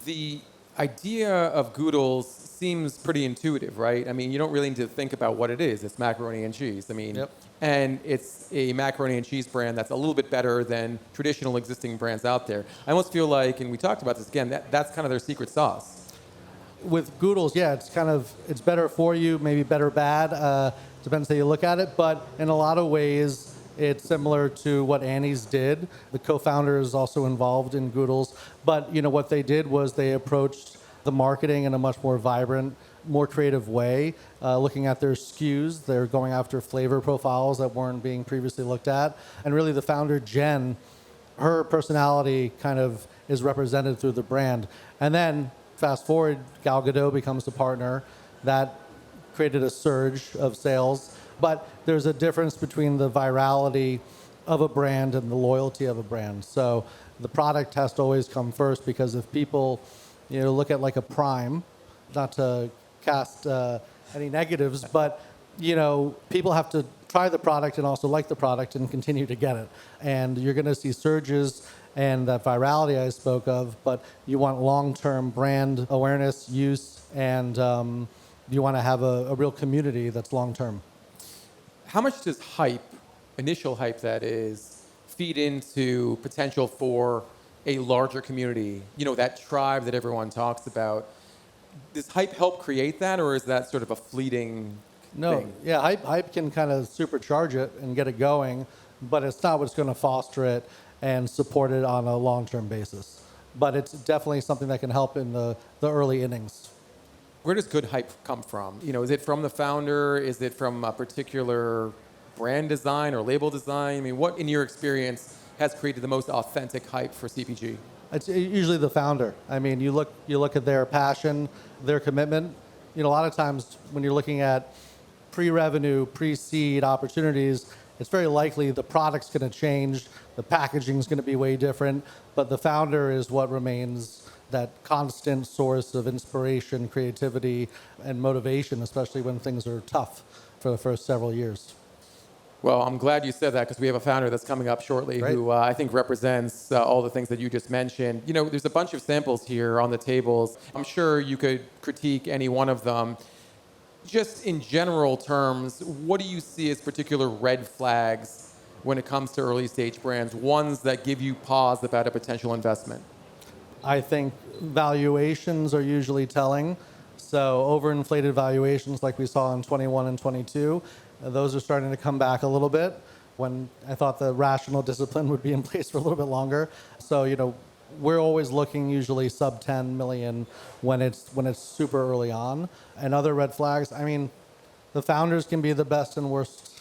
the idea of Goodles seems pretty intuitive, right? I mean, you don't really need to think about what it is. It's macaroni and cheese. I mean, yep. And it's a macaroni and cheese brand that's a little bit better than traditional existing brands out there. I almost feel like, and we talked about this again, that's kind of their secret sauce. With Goodles, yeah, it's better for you, maybe better bad. Depends how you look at it, but in a lot of ways, it's similar to what Annie's did. The co-founder is also involved in Goodles, but what they did was they approached the marketing in a much more vibrant, more creative way. Looking at their SKUs, they're going after flavor profiles that weren't being previously looked at, and really the founder Jen, her personality kind of is represented through the brand. And then fast forward, Gal Gadot becomes the partner. That created a surge of sales. But there's a difference between the virality of a brand and the loyalty of a brand. So the product has to always come first, because if people, look at like a Prime, not to cast any negatives, but people have to try the product and also like the product and continue to get it. And you're going to see surges and that virality I spoke of, but you want long-term brand awareness, use, and you want to have a real community that's long-term. How much does initial hype that is, feed into potential for a larger community? That tribe that everyone talks about. Does hype help create that, or is that sort of a fleeting thing? Yeah, hype can kind of supercharge it and get it going, but it's not what's going to foster it and support it on a long-term basis. But it's definitely something that can help in the early innings. Where does good hype come from? Is it from the founder? Is it from a particular brand design or label design? I mean, what, in your experience, has created the most authentic hype for CPG? It's usually the founder. I mean, you look at their passion, their commitment. A lot of times when you're looking at pre-revenue, pre-seed opportunities, it's very likely the product's going to change, the packaging's going to be way different, but the founder is what remains that constant source of inspiration, creativity, and motivation, especially when things are tough for the first several years. Well, I'm glad you said that, because we have a founder that's coming up shortly. Great. Who I think represents all the things that you just mentioned. There's a bunch of samples here on the tables. I'm sure you could critique any one of them. Just in general terms, what do you see as particular red flags when it comes to early stage brands, ones that give you pause about a potential investment? I think valuations are usually telling. So overinflated valuations like we saw in 21 and 22, those are starting to come back a little bit, when I thought the rational discipline would be in place for a little bit longer. So, we're always looking usually sub 10 million when it's super early on. And other red flags, I mean, the founders can be the best and worst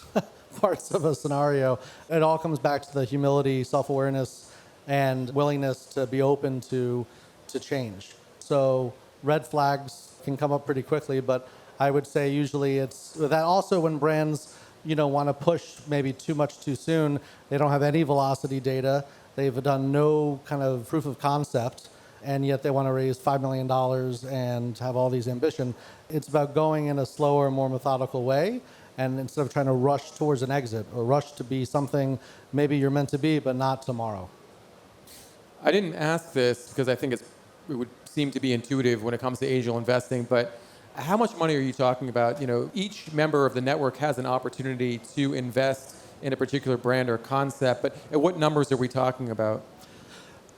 parts of a scenario. It all comes back to the humility, self-awareness, and willingness to be open to change. So red flags can come up pretty quickly, but I would say usually it's that. Also, when brands want to push maybe too much too soon, they don't have any velocity data, they've done no kind of proof of concept, and yet they want to raise $5 million and have all these ambition. It's about going in a slower, more methodical way, and instead of trying to rush towards an exit or rush to be something maybe you're meant to be, but not tomorrow. I didn't ask this because I think it would seem to be intuitive when it comes to angel investing, but how much money are you talking about? Each member of the network has an opportunity to invest in a particular brand or concept, but at what numbers are we talking about?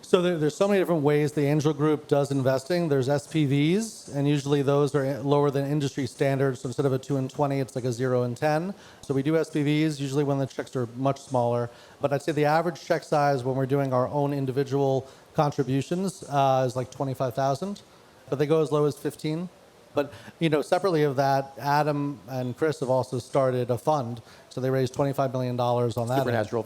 So there's so many different ways the angel group does investing. There's SPVs, and usually those are lower than industry standards. So instead of a 2 and 20, it's like a 0 and 10. So we do SPVs, usually when the checks are much smaller. But I'd say the average check size when we're doing our own individual contributions is like 25,000, but they go as low as 15. But separately of that, Adam and Chris have also started a fund. So they raised $25 million on that. Supernatural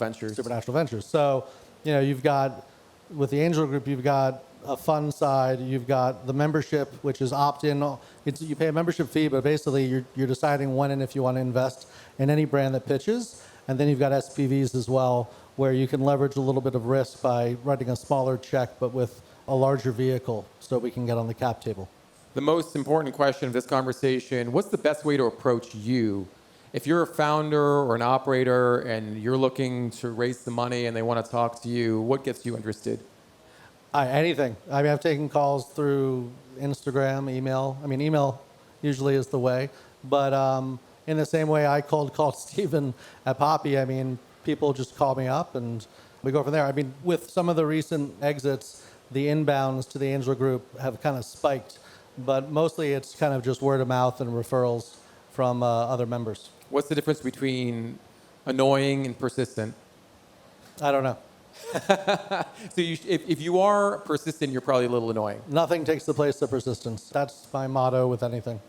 Ventures. So you've got, with the angel group, you've got a fund side, you've got the membership, which is opt-in. You pay a membership fee, but basically you're deciding when and if you want to invest in any brand that pitches. And then you've got SPVs as well, where you can leverage a little bit of risk by writing a smaller check, but with a larger vehicle so we can get on the cap table. The most important question of this conversation, what's the best way to approach you? If you're a founder or an operator and you're looking to raise some money and they want to talk to you, what gets you interested? Anything. I mean, I've taken calls through Instagram, email. I mean, email usually is the way. But in the same way I called Stephen at Poppy, I mean, people just call me up and we go from there. I mean, with some of the recent exits, the inbounds to the Angel Group have kind of spiked. But mostly it's kind of just word of mouth and referrals from other members. What's the difference between annoying and persistent? I don't know. So if you are persistent, you're probably a little annoying. Nothing takes the place of persistence. That's my motto with anything.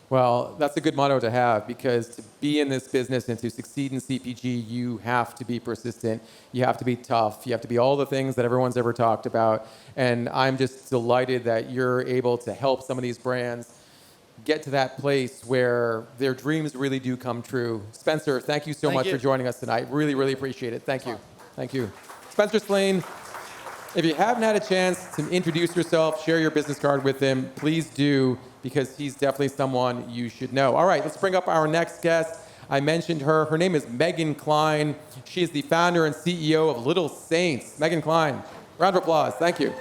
Well, that's a good motto to have, because to be in this business and to succeed in CPG, you have to be persistent. You have to be tough. You have to be all the things that everyone's ever talked about. And I'm just delighted that you're able to help some of these brands get to that place where their dreams really do come true. Spencer, thank you so much for joining us tonight. Really, really appreciate it. Thank you. Thank you. Spencer Slaine, if you haven't had a chance to introduce yourself, share your business card with him, please do, because he's definitely someone you should know. All right, let's bring up our next guest. I mentioned her. Her name is Megan Klein. She is the founder and CEO of Little Saints. Megan Klein, round of applause. Thank you.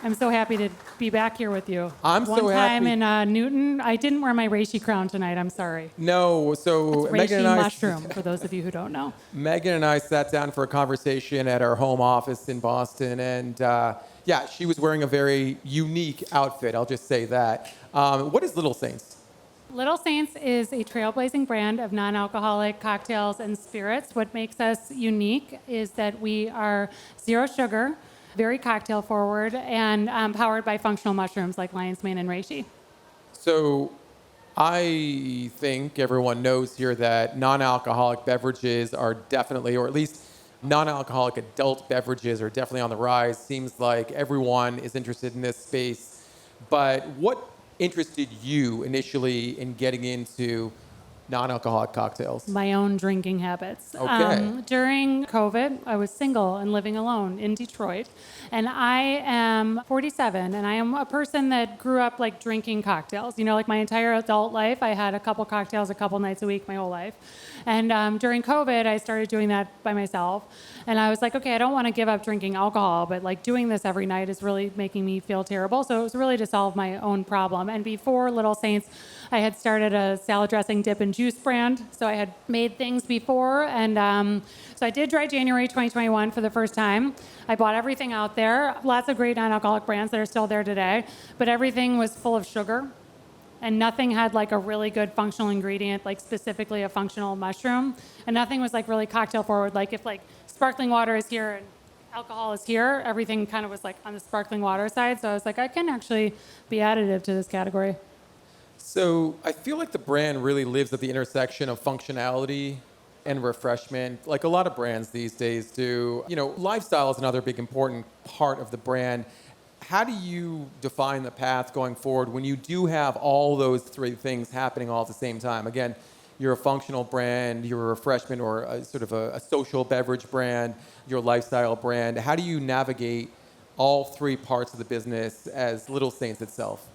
I'm so happy to be back here with you. I'm so happy. One time in Newton, I didn't wear my reishi crown tonight. I'm sorry. No, so It's Megan reishi and I, mushroom, for those of you who don't know. Megan and I sat down for a conversation at our home office in Boston, and yeah, she was wearing a very unique outfit. I'll just say that. What is Little Saints? Little Saints is a trailblazing brand of non-alcoholic cocktails and spirits. What makes us unique is that we are zero sugar, very cocktail forward, and powered by functional mushrooms like lion's mane and reishi. So I think everyone knows here that non-alcoholic beverages are definitely, or at least non-alcoholic adult beverages are definitely on the rise. Seems like everyone is interested in this space. But what interested you initially in getting into non-alcoholic cocktails? My own drinking habits. Okay. During COVID, I was single and living alone in Detroit. And I am 47, and I am a person that grew up like drinking cocktails. You know, like my entire adult life, I had a couple cocktails a couple nights a week my whole life. And during COVID, I started doing that by myself. And I was like, okay, I don't want to give up drinking alcohol, but like doing this every night is really making me feel terrible. So it was really to solve my own problem. And before Little Saints, I had started a salad dressing, dip, and juice brand. So I had made things before. And so I did Dry January 2021 for the first time. I bought everything out there. Lots of great non-alcoholic brands that are still there today. But everything was full of sugar. And nothing had like a really good functional ingredient, like specifically a functional mushroom. And nothing was like really cocktail forward. Like if like sparkling water is here and alcohol is here, everything kind of was like on the sparkling water side. So I was like, I can actually be additive to this category. So I feel like the brand really lives at the intersection of functionality and refreshment, like a lot of brands these days do. You know, lifestyle is another big important part of the brand. How do you define the path going forward when you do have all those three things happening all at the same time? Again, you're a functional brand, you're a refreshment or a sort of a social beverage brand, you're a lifestyle brand. How do you navigate all three parts of the business as Little Saints itself?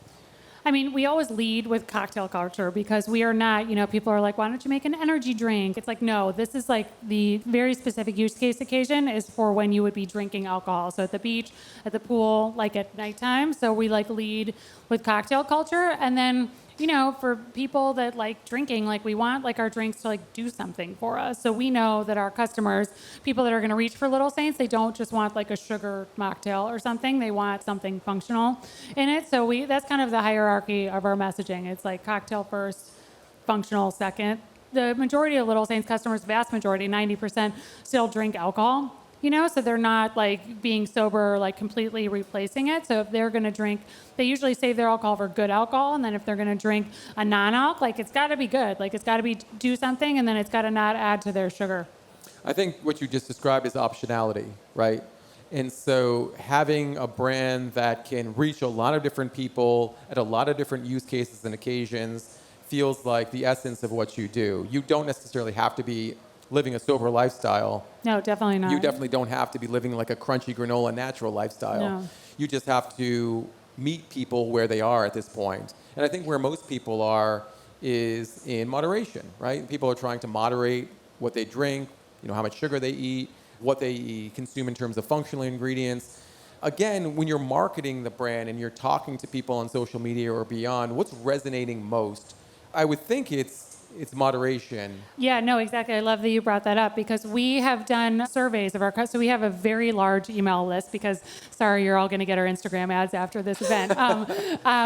I mean, we always lead with cocktail culture because we are not, you know, people are like, why don't you make an energy drink? It's like, no, this is like the very specific use case occasion is for when you would be drinking alcohol. So at the beach, at the pool, like at nighttime. So we like lead with cocktail culture. And then, you know, for people that like drinking, like we want like our drinks to like do something for us. So we know that our customers, people that are going to reach for Little Saints, they don't just want like a sugar mocktail or something. They want something functional in it. So that's kind of the hierarchy of our messaging. It's like cocktail first, functional second. The majority of Little Saints customers, vast majority, 90%, still drink alcohol. You know, so they're not like being sober, like completely replacing it. So if they're going to drink, they usually save their alcohol for good alcohol. And then if they're going to drink a non-alc, like it's got to be good. Like it's got to be do something, and then it's got to not add to their sugar. I think what you just described is optionality, right? And so having a brand that can reach a lot of different people at a lot of different use cases and occasions feels like the essence of what you do. You don't necessarily have to be living a sober lifestyle. No, definitely not. You definitely don't have to be living like a crunchy granola natural lifestyle. No. You just have to meet people where they are at this point. And I think where most people are is in moderation, right? People are trying to moderate what they drink, how much sugar they eat, what they consume in terms of functional ingredients. Again, when you're marketing the brand and you're talking to people on social media or beyond, what's resonating most? I would think it's moderation. Yeah, no, exactly. I love that you brought that up because we have done surveys of our customers. So we have a very large email list because, sorry, you're all going to get our Instagram ads after this event.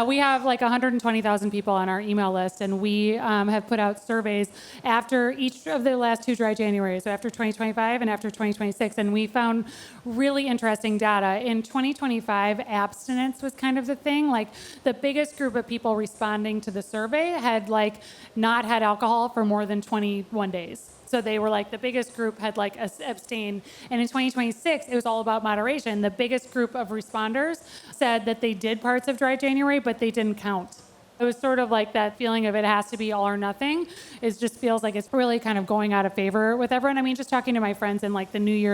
We have like 120,000 people on our email list, and we have put out surveys after each of the last 2 dry Januaries, so after 2025 and after 2026. And we found really interesting data. In 2025, abstinence was kind of the thing. Like the biggest group of people responding to the survey had like not had alcohol for more than 21 days. So they were like, the biggest group had like abstained. And in 2026, it was all about moderation. The biggest group of responders said that they did parts of dry January, but they didn't count. It was sort of like that feeling of it has to be all or nothing. It just feels like it's really kind of going out of favor with everyone. I mean, just talking to my friends in like the New Year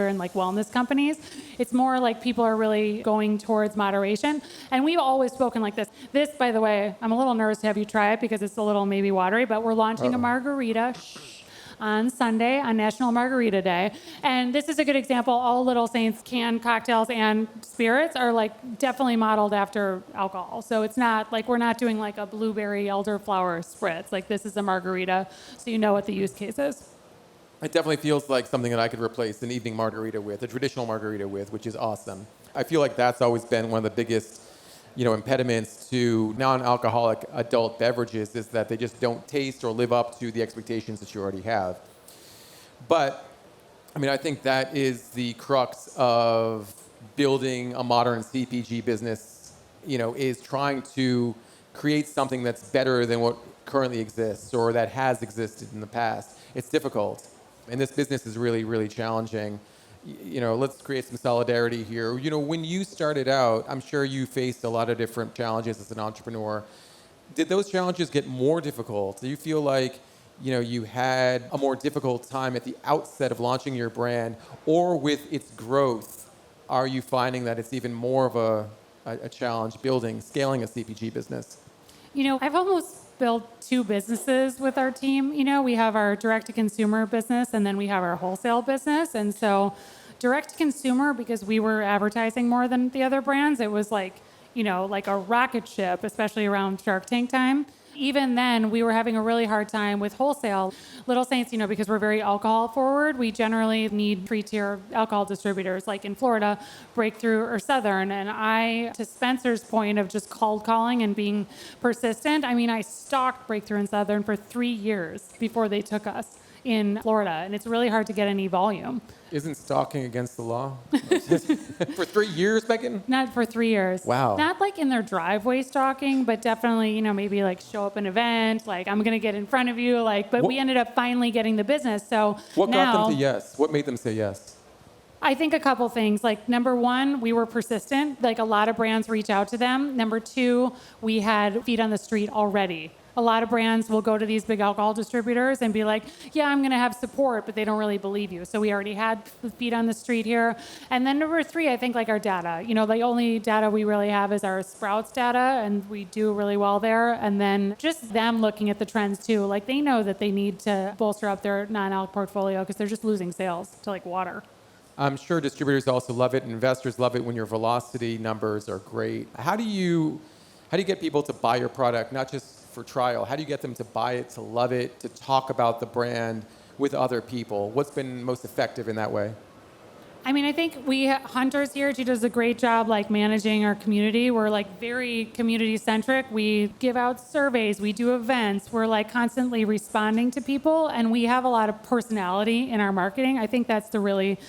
and like wellness companies, it's more like people are really going towards moderation. And we've always spoken like this. This, by the way, I'm a little nervous to have you try it because it's a little maybe watery, but we're launching a margarita on Sunday on National Margarita Day. And this is a good example. All Little Saints canned cocktails and spirits are like definitely modeled after alcohol. So it's not like we're not doing like a blueberry elderflower spritz. Like this is a margarita, so you know what the use case is. It definitely feels like something that I could replace an evening margarita with, a traditional margarita with, which is awesome. I feel like that's always been one of the biggest impediments to non-alcoholic adult beverages is that they just don't taste or live up to the expectations that you already have. But, I mean, I think that is the crux of building a modern CPG business, is trying to create something that's better than what currently exists or that has existed in the past. It's difficult. And this business is really, really challenging. Let's create some solidarity here. When you started out, I'm sure you faced a lot of different challenges as an entrepreneur. Did those challenges get more difficult? Do you feel like, you had a more difficult time at the outset of launching your brand, or with its growth, are you finding that it's even more of a challenge scaling a CPG business? I've almost built 2 businesses with our team. We have our direct-to-consumer business, and then we have our wholesale business. And so direct-to-consumer, because we were advertising more than the other brands, it was like, like a rocket ship, especially around Shark Tank time. Even then, we were having a really hard time with wholesale. Little Saints, because we're very alcohol forward, we generally need 3-tier alcohol distributors, like in Florida, Breakthrough or Southern. And to Spencer's point of just cold calling and being persistent, I stalked Breakthrough and Southern for 3 years before they took us in Florida. And it's really hard to get any volume. Isn't stalking against the law? For 3 years, Megan? Not for 3 years. Wow. Not like in their driveway stalking, but definitely, maybe like show up an event, like I'm going to get in front of you, but we ended up finally getting the business. So what got them to yes? What made them say yes? I think a couple things. Like number 1, we were persistent. Like a lot of brands reach out to them. Number 2, we had feet on the street already. A lot of brands will go to these big alcohol distributors and be like, yeah, I'm going to have support, but they don't really believe you. So we already had feet on the street here. And then number 3, I think like our data. The only data we really have is our Sprouts data, and we do really well there. And then just them looking at the trends too. Like they know that they need to bolster up their non-alc portfolio because they're just losing sales to like water. I'm sure distributors also love it, and investors love it when your velocity numbers are great. How do you get people to buy your product, not just for trial? How do you get them to buy it, to love it, to talk about the brand with other people? What's been most effective in that way? I think Hunter's here. She does a great job like managing our community. We're like very community centric. We give out surveys. We do events. We're like constantly responding to people, and we have a lot of personality in our marketing. I think that's the really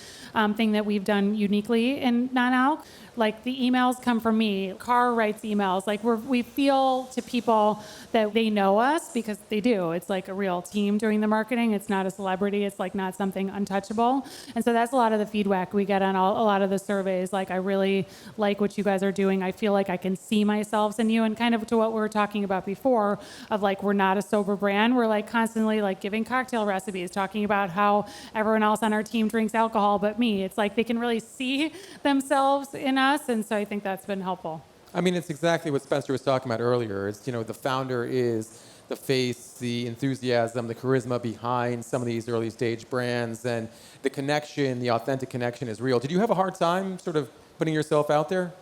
thing that we've done uniquely in non-alc. Like the emails come from me. Carr writes emails. Like we feel to people that they know us because they do. It's like a real team doing the marketing. It's not a celebrity. It's like not something untouchable. And so that's a lot of the feedback feedback we get on a lot of the surveys. Like, I really like what you guys are doing. I feel like I can see myself in you, and kind of to what we were talking about before of like, we're not a sober brand. We're like constantly like giving cocktail recipes, talking about how everyone else on our team drinks alcohol but me. It's like they can really see themselves in us. And so I think that's been helpful. I mean, it's exactly what Spencer was talking about earlier. It's, the founder is the face, the enthusiasm, the charisma behind some of these early stage brands, and the connection, the authentic connection is real. Did you have a hard time sort of putting yourself out there?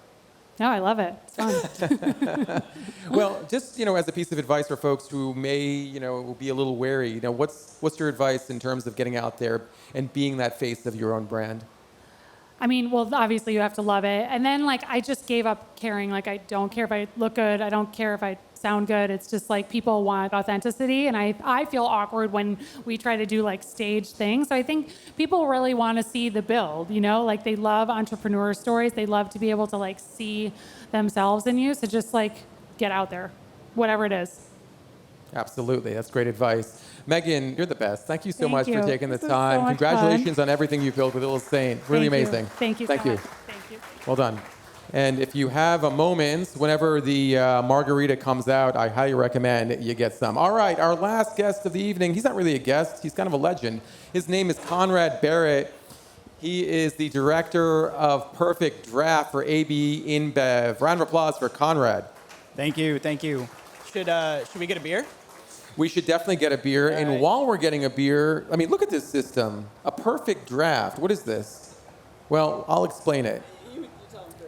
No, I love it. It's fun. Well, just, as a piece of advice for folks who may, be a little wary, what's your advice in terms of getting out there and being that face of your own brand? I mean, well, obviously you have to love it. And then like, I just gave up caring. Like, I don't care if I look good. I don't care if I sound good. It's just like people want authenticity. And I feel awkward when we try to do like stage things. So I think people really want to see the build, like they love entrepreneur stories. They love to be able to like see themselves in you. So just like get out there, whatever it is. Absolutely. That's great advice. Megan, you're the best. Thank you so much for taking the This is time. so much Congratulations on everything you've built with Little Saint. Really amazing. Thank you so much. Thank you. Well done. And if you have a moment, whenever the margarita comes out, I highly recommend you get some. All right, our last guest of the evening. He's not really a guest. He's kind of a legend. His name is Conrad Barrett. He is the director of PerfectDraft for AB InBev. Round of applause for Conrad. Thank you. Should we get a beer? We should definitely get a beer. All And right. while we're getting a beer, I mean, look at this system. A perfect draft. What is this? Well, I'll explain it.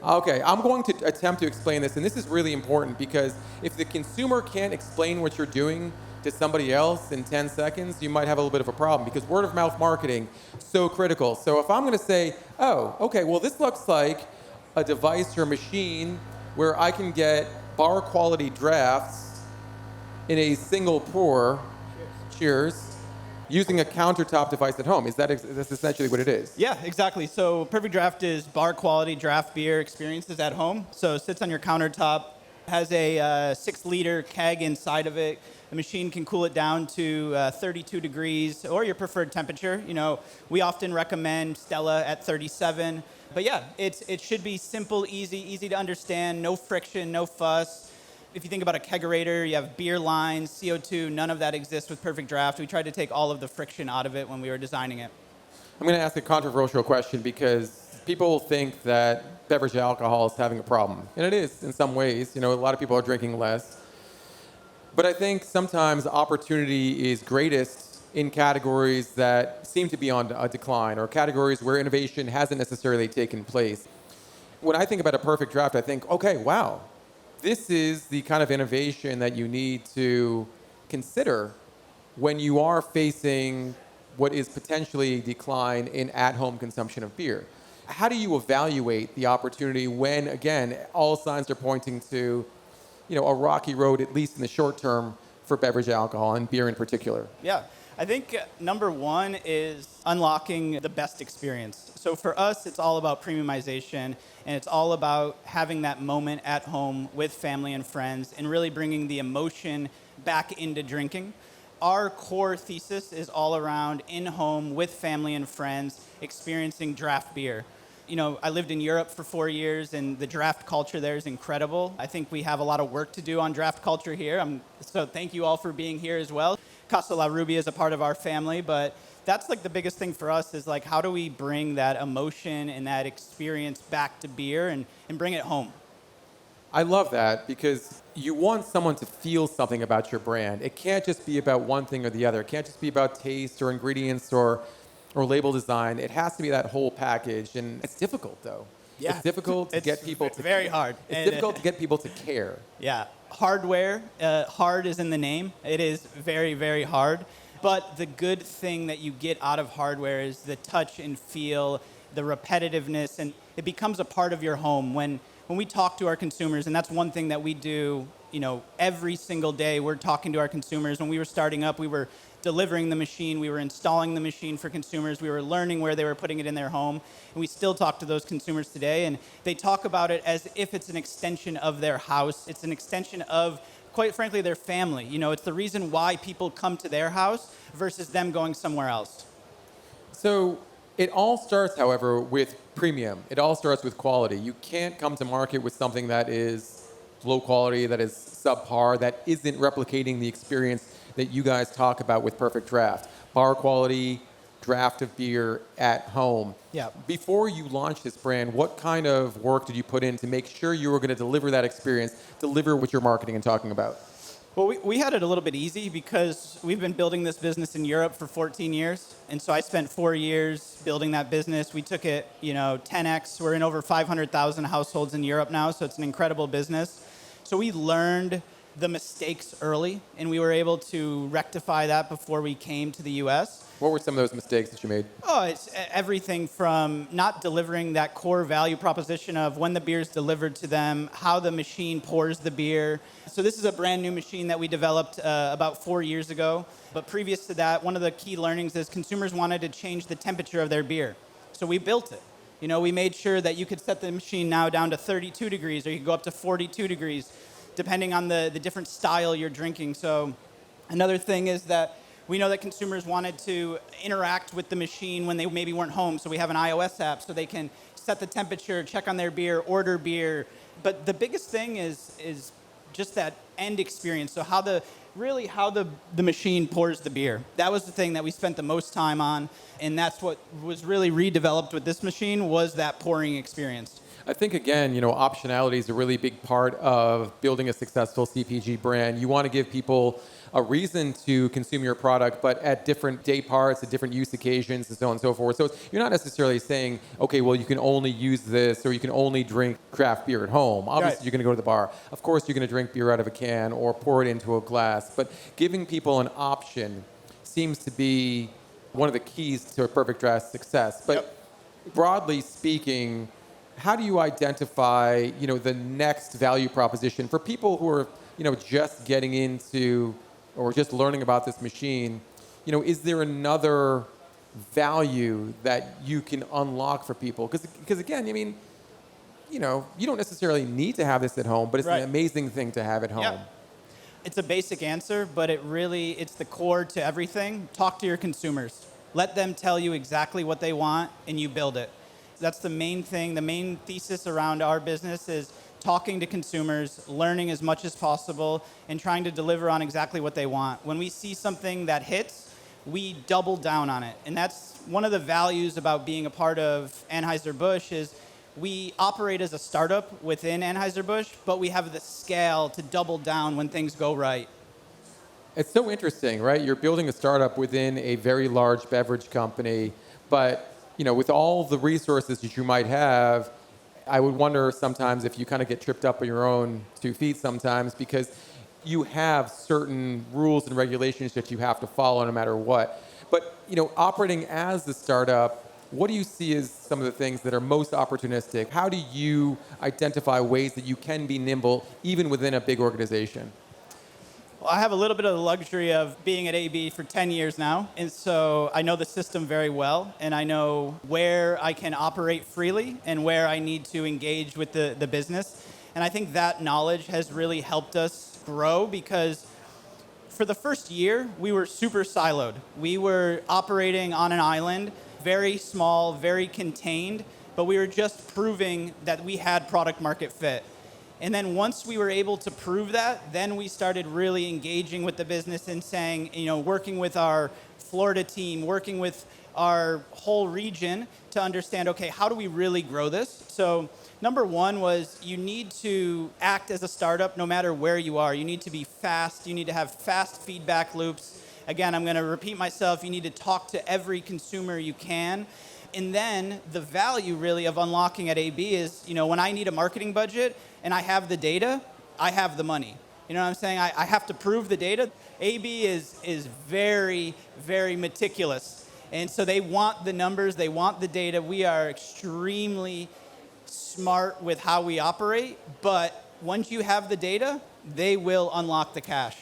Okay, I'm going to attempt to explain this. And this is really important because if the consumer can't explain what you're doing to somebody else in 10 seconds, you might have a little bit of a problem because word of mouth marketing so critical. So if I'm going to say, oh, okay, well, this looks like a device or machine where I can get bar quality drafts in a single pour, cheers, using a countertop device at home. That's essentially what it is? Yeah, exactly. So PerfectDraft is bar quality draft beer experiences at home. So it sits on your countertop, has a 6-liter keg inside of it. The machine can cool it down to 32 degrees or your preferred temperature. We often recommend Stella at 37. But yeah, it should be simple, easy to understand, no friction, no fuss. If you think about a kegerator, you have beer lines, CO2, none of that exists with PerfectDraft. We tried to take all of the friction out of it when we were designing it. I'm going to ask a controversial question because people think that beverage alcohol is having a problem. And it is in some ways. A lot of people are drinking less. But I think sometimes opportunity is greatest in categories that seem to be on a decline or categories where innovation hasn't necessarily taken place. When I think about a perfect draft, I think, okay, wow. This is the kind of innovation that you need to consider when you are facing what is potentially a decline in at-home consumption of beer. How do you evaluate the opportunity when, again, all signs are pointing to, a rocky road, at least in the short term, for beverage alcohol and beer in particular? Yeah, I think number one is unlocking the best experience. So for us, it's all about premiumization, and it's all about having that moment at home with family and friends and really bringing the emotion back into drinking. Our core thesis is all around in-home with family and friends experiencing draft beer. I lived in Europe for 4 years, and the draft culture there is incredible. I think we have a lot of work to do on draft culture here. So thank you all for being here as well. Casa La Rubia is a part of our family, but that's like the biggest thing for us is like, how do we bring that emotion and that experience back to beer and bring it home? I love that because you want someone to feel something about your brand. It can't just be about one thing or the other. It can't just be about taste or ingredients or label design. It has to be that whole package. And it's difficult, though. Yeah. It's difficult to get people to very hard. It's difficult to get people to care. Yeah. Hardware, hard is in the name. It is very, very hard. But the good thing that you get out of hardware is the touch and feel, the repetitiveness, and it becomes a part of your home. When we talk to our consumers, and that's one thing that we do, every single day, we're talking to our consumers. When we were starting up, we were delivering the machine, we were installing the machine for consumers, we were learning where they were putting it in their home, and we still talk to those consumers today, and they talk about it as if it's an extension of their house. It's an extension of, quite frankly, their family. It's the reason why people come to their house versus them going somewhere else. So It all starts, however, with premium. It all starts with quality. You can't come to market with something that is low quality, that is subpar, that isn't replicating the experience that you guys talk about with Perfect Draft. Bar quality, draft of beer at home. Yeah. Before you launched this brand, what kind of work did you put in to make sure you were going to deliver that experience, deliver what you're marketing and talking about? Well, we had it a little bit easy because we've been building this business in Europe for 14 years. And so I spent 4 years building that business. We took it, 10x. We're in over 500,000 households in Europe now, so it's an incredible business. So we learned the mistakes early, and we were able to rectify that before we came to the U.S. What were some of those mistakes that you made? Oh, it's everything from not delivering that core value proposition of when the beer is delivered to them, how the machine pours the beer. So this is a brand new machine that we developed about 4 years ago. But previous to that, one of the key learnings is consumers wanted to change the temperature of their beer. So we built it. We made sure that you could set the machine now down to 32 degrees, or you could go up to 42 degrees, depending on the different style you're drinking. So another thing is that we know that consumers wanted to interact with the machine when they maybe weren't home. So we have an iOS app so they can set the temperature, check on their beer, order beer. But the biggest thing is just that end experience. So how the machine pours the beer. That was the thing that we spent the most time on. And that's what was really redeveloped with this machine, was that pouring experience. I think, again, optionality is a really big part of building a successful CPG brand. You want to give people a reason to consume your product, but at different day parts, at different use occasions, and so on and so forth. So you're not necessarily saying, okay, well, you can only use this, or you can only drink craft beer at home. Obviously, Right. You're going to go to the bar. Of course, you're going to drink beer out of a can or pour it into a glass. But giving people an option seems to be one of the keys to a Perfect Draft success. But broadly speaking, how do you identify, the next value proposition for people who are, just getting into or just learning about this machine? Is there another value that you can unlock for people? Because again, you don't necessarily need to have this at home, but it's Right. an amazing thing to have at home. Yeah. It's a basic answer, but it's the core to everything. Talk to your consumers. Let them tell you exactly what they want, and you build it. That's the main thing. The main thesis around our business is talking to consumers, learning as much as possible, and trying to deliver on exactly what they want. When we see something that hits, we double down on it. And that's one of the values about being a part of Anheuser-Busch is we operate as a startup within Anheuser-Busch, but we have the scale to double down when things go right. It's so interesting, right? You're building a startup within a very large beverage company, but with all the resources that you might have, I would wonder sometimes if you kind of get tripped up on your own 2 feet sometimes, because you have certain rules and regulations that you have to follow no matter what. But, operating as the startup, what do you see as some of the things that are most opportunistic? How do you identify ways that you can be nimble even within a big organization? Well, I have a little bit of the luxury of being at AB for 10 years now, and so I know the system very well, and I know where I can operate freely and where I need to engage with the business. And I think that knowledge has really helped us grow, because for the first year, we were super siloed. We were operating on an island, very small, very contained, but we were just proving that we had product market fit. And then once we were able to prove that, then we started really engaging with the business and saying, working with our Florida team, working with our whole region to understand, okay, how do we really grow this? So number one was you need to act as a startup no matter where you are. You need to be fast. You need to have fast feedback loops. Again, I'm going to repeat myself. You need to talk to every consumer you can. And then the value really of unlocking at AB is, when I need a marketing budget and I have the data, I have the money. You know what I'm saying? I have to prove the data. AB is very, very meticulous. And so they want the numbers, they want the data. We are extremely smart with how we operate, but once you have the data, they will unlock the cash.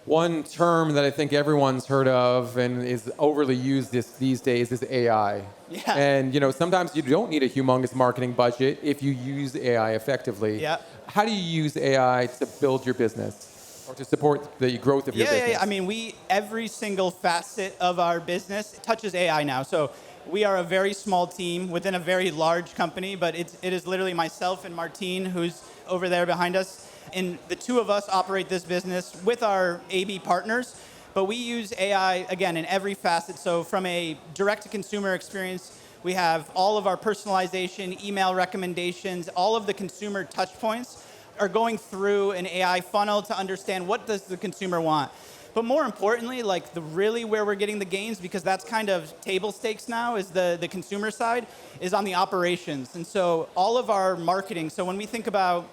One term that I think everyone's heard of and is overly used these days is AI. Yeah. And sometimes you don't need a humongous marketing budget if you use AI effectively. Yeah. How do you use AI to build your business or to support the growth of your business? Yeah. I mean, every single facet of our business touches AI now. So we are a very small team within a very large company, but it is literally myself and Martine, who's over there behind us. And the two of us operate this business with our AB partners, but we use AI, again, in every facet. So from a direct-to-consumer experience, we have all of our personalization, email recommendations, all of the consumer touch points are going through an AI funnel to understand what does the consumer want. But more importantly, like really where we're getting the gains, because that's kind of table stakes now, is the consumer side, is on the operations. And so all of our marketing, so when we think about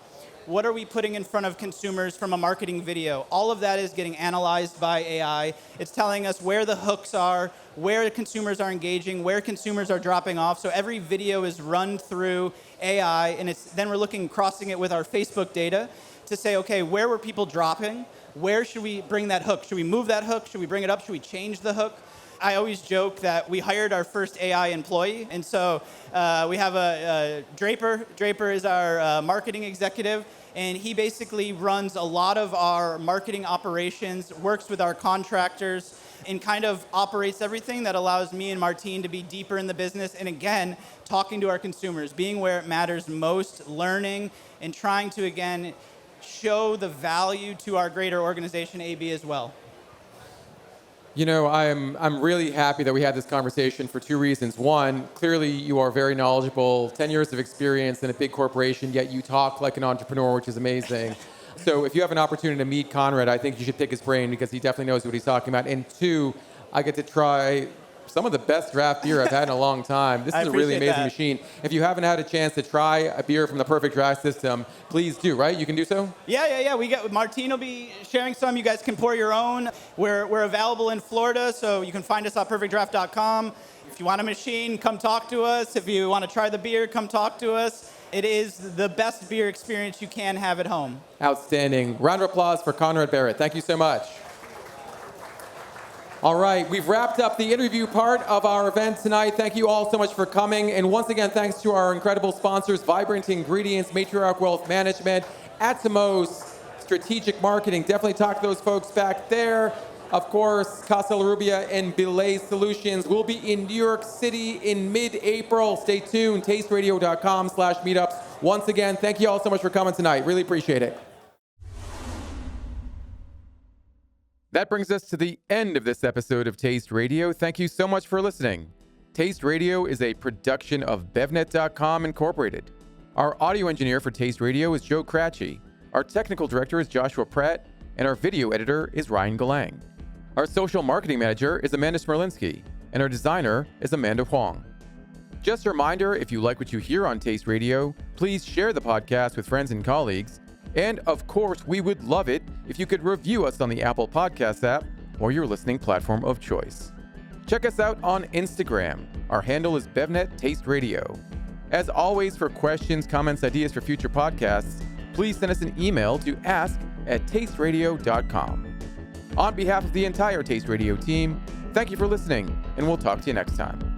what are we putting in front of consumers from a marketing video, all of that is getting analyzed by AI. It's telling us where the hooks are, where consumers are engaging, where consumers are dropping off. So every video is run through AI, and then we're crossing it with our Facebook data to say, okay, where were people dropping? Where should we bring that hook? Should we move that hook? Should we bring it up? Should we change the hook? I always joke that we hired our first AI employee, and so we have a Draper. Draper is our marketing executive, and he basically runs a lot of our marketing operations, works with our contractors, and kind of operates everything that allows me and Martine to be deeper in the business, and again, talking to our consumers, being where it matters most, learning, and trying to, again, show the value to our greater organization, AB, as well. You know, I'm really happy that we had this conversation for two reasons. One, clearly you are very knowledgeable, 10 years of experience in a big corporation, yet you talk like an entrepreneur, which is amazing. So if you have an opportunity to meet Conrad, I think you should pick his brain because he definitely knows what he's talking about. And two, I get to try some of the best draft beer I've had in a long time. This is a really amazing machine. If you haven't had a chance to try a beer from the PerfectDraft system, please do, right? You can do so? Yeah. Martine will be sharing some. You guys can pour your own. We're available in Florida, so you can find us at PerfectDraft.com. If you want a machine, come talk to us. If you want to try the beer, come talk to us. It is the best beer experience you can have at home. Outstanding. Round of applause for Conrad Barrett. Thank you so much. All right, we've wrapped up the interview part of our event tonight. Thank you all so much for coming. And once again, thanks to our incredible sponsors, Vibrant Ingredients, Matriarch Wealth Management, Atomos, Strategic Marketing. Definitely talk to those folks back there. Of course, Casa La Rubia and Belay Solutions. We'll be in New York City in mid-April. Stay tuned, tasteradio.com/meetups. Once again, thank you all so much for coming tonight. Really appreciate it. That brings us to the end of this episode of Taste Radio. Thank you so much for listening. Taste Radio is a production of BevNET.com Incorporated. Our audio engineer for Taste Radio is Joe Cratchy. Our technical director is Joshua Pratt, and our video editor is Ryan Galang. Our social marketing manager is Amanda Smerlinski, and our designer is Amanda Huang. Just a reminder, if you like what you hear on Taste Radio, please share the podcast with friends and colleagues. And of course, we would love it if you could review us on the Apple Podcast app or your listening platform of choice. Check us out on Instagram. Our handle is BevNet Taste Radio. As always, for questions, comments, ideas for future podcasts, please send us an email to ask@tasteradio.com. On behalf of the entire Taste Radio team, thank you for listening, and we'll talk to you next time.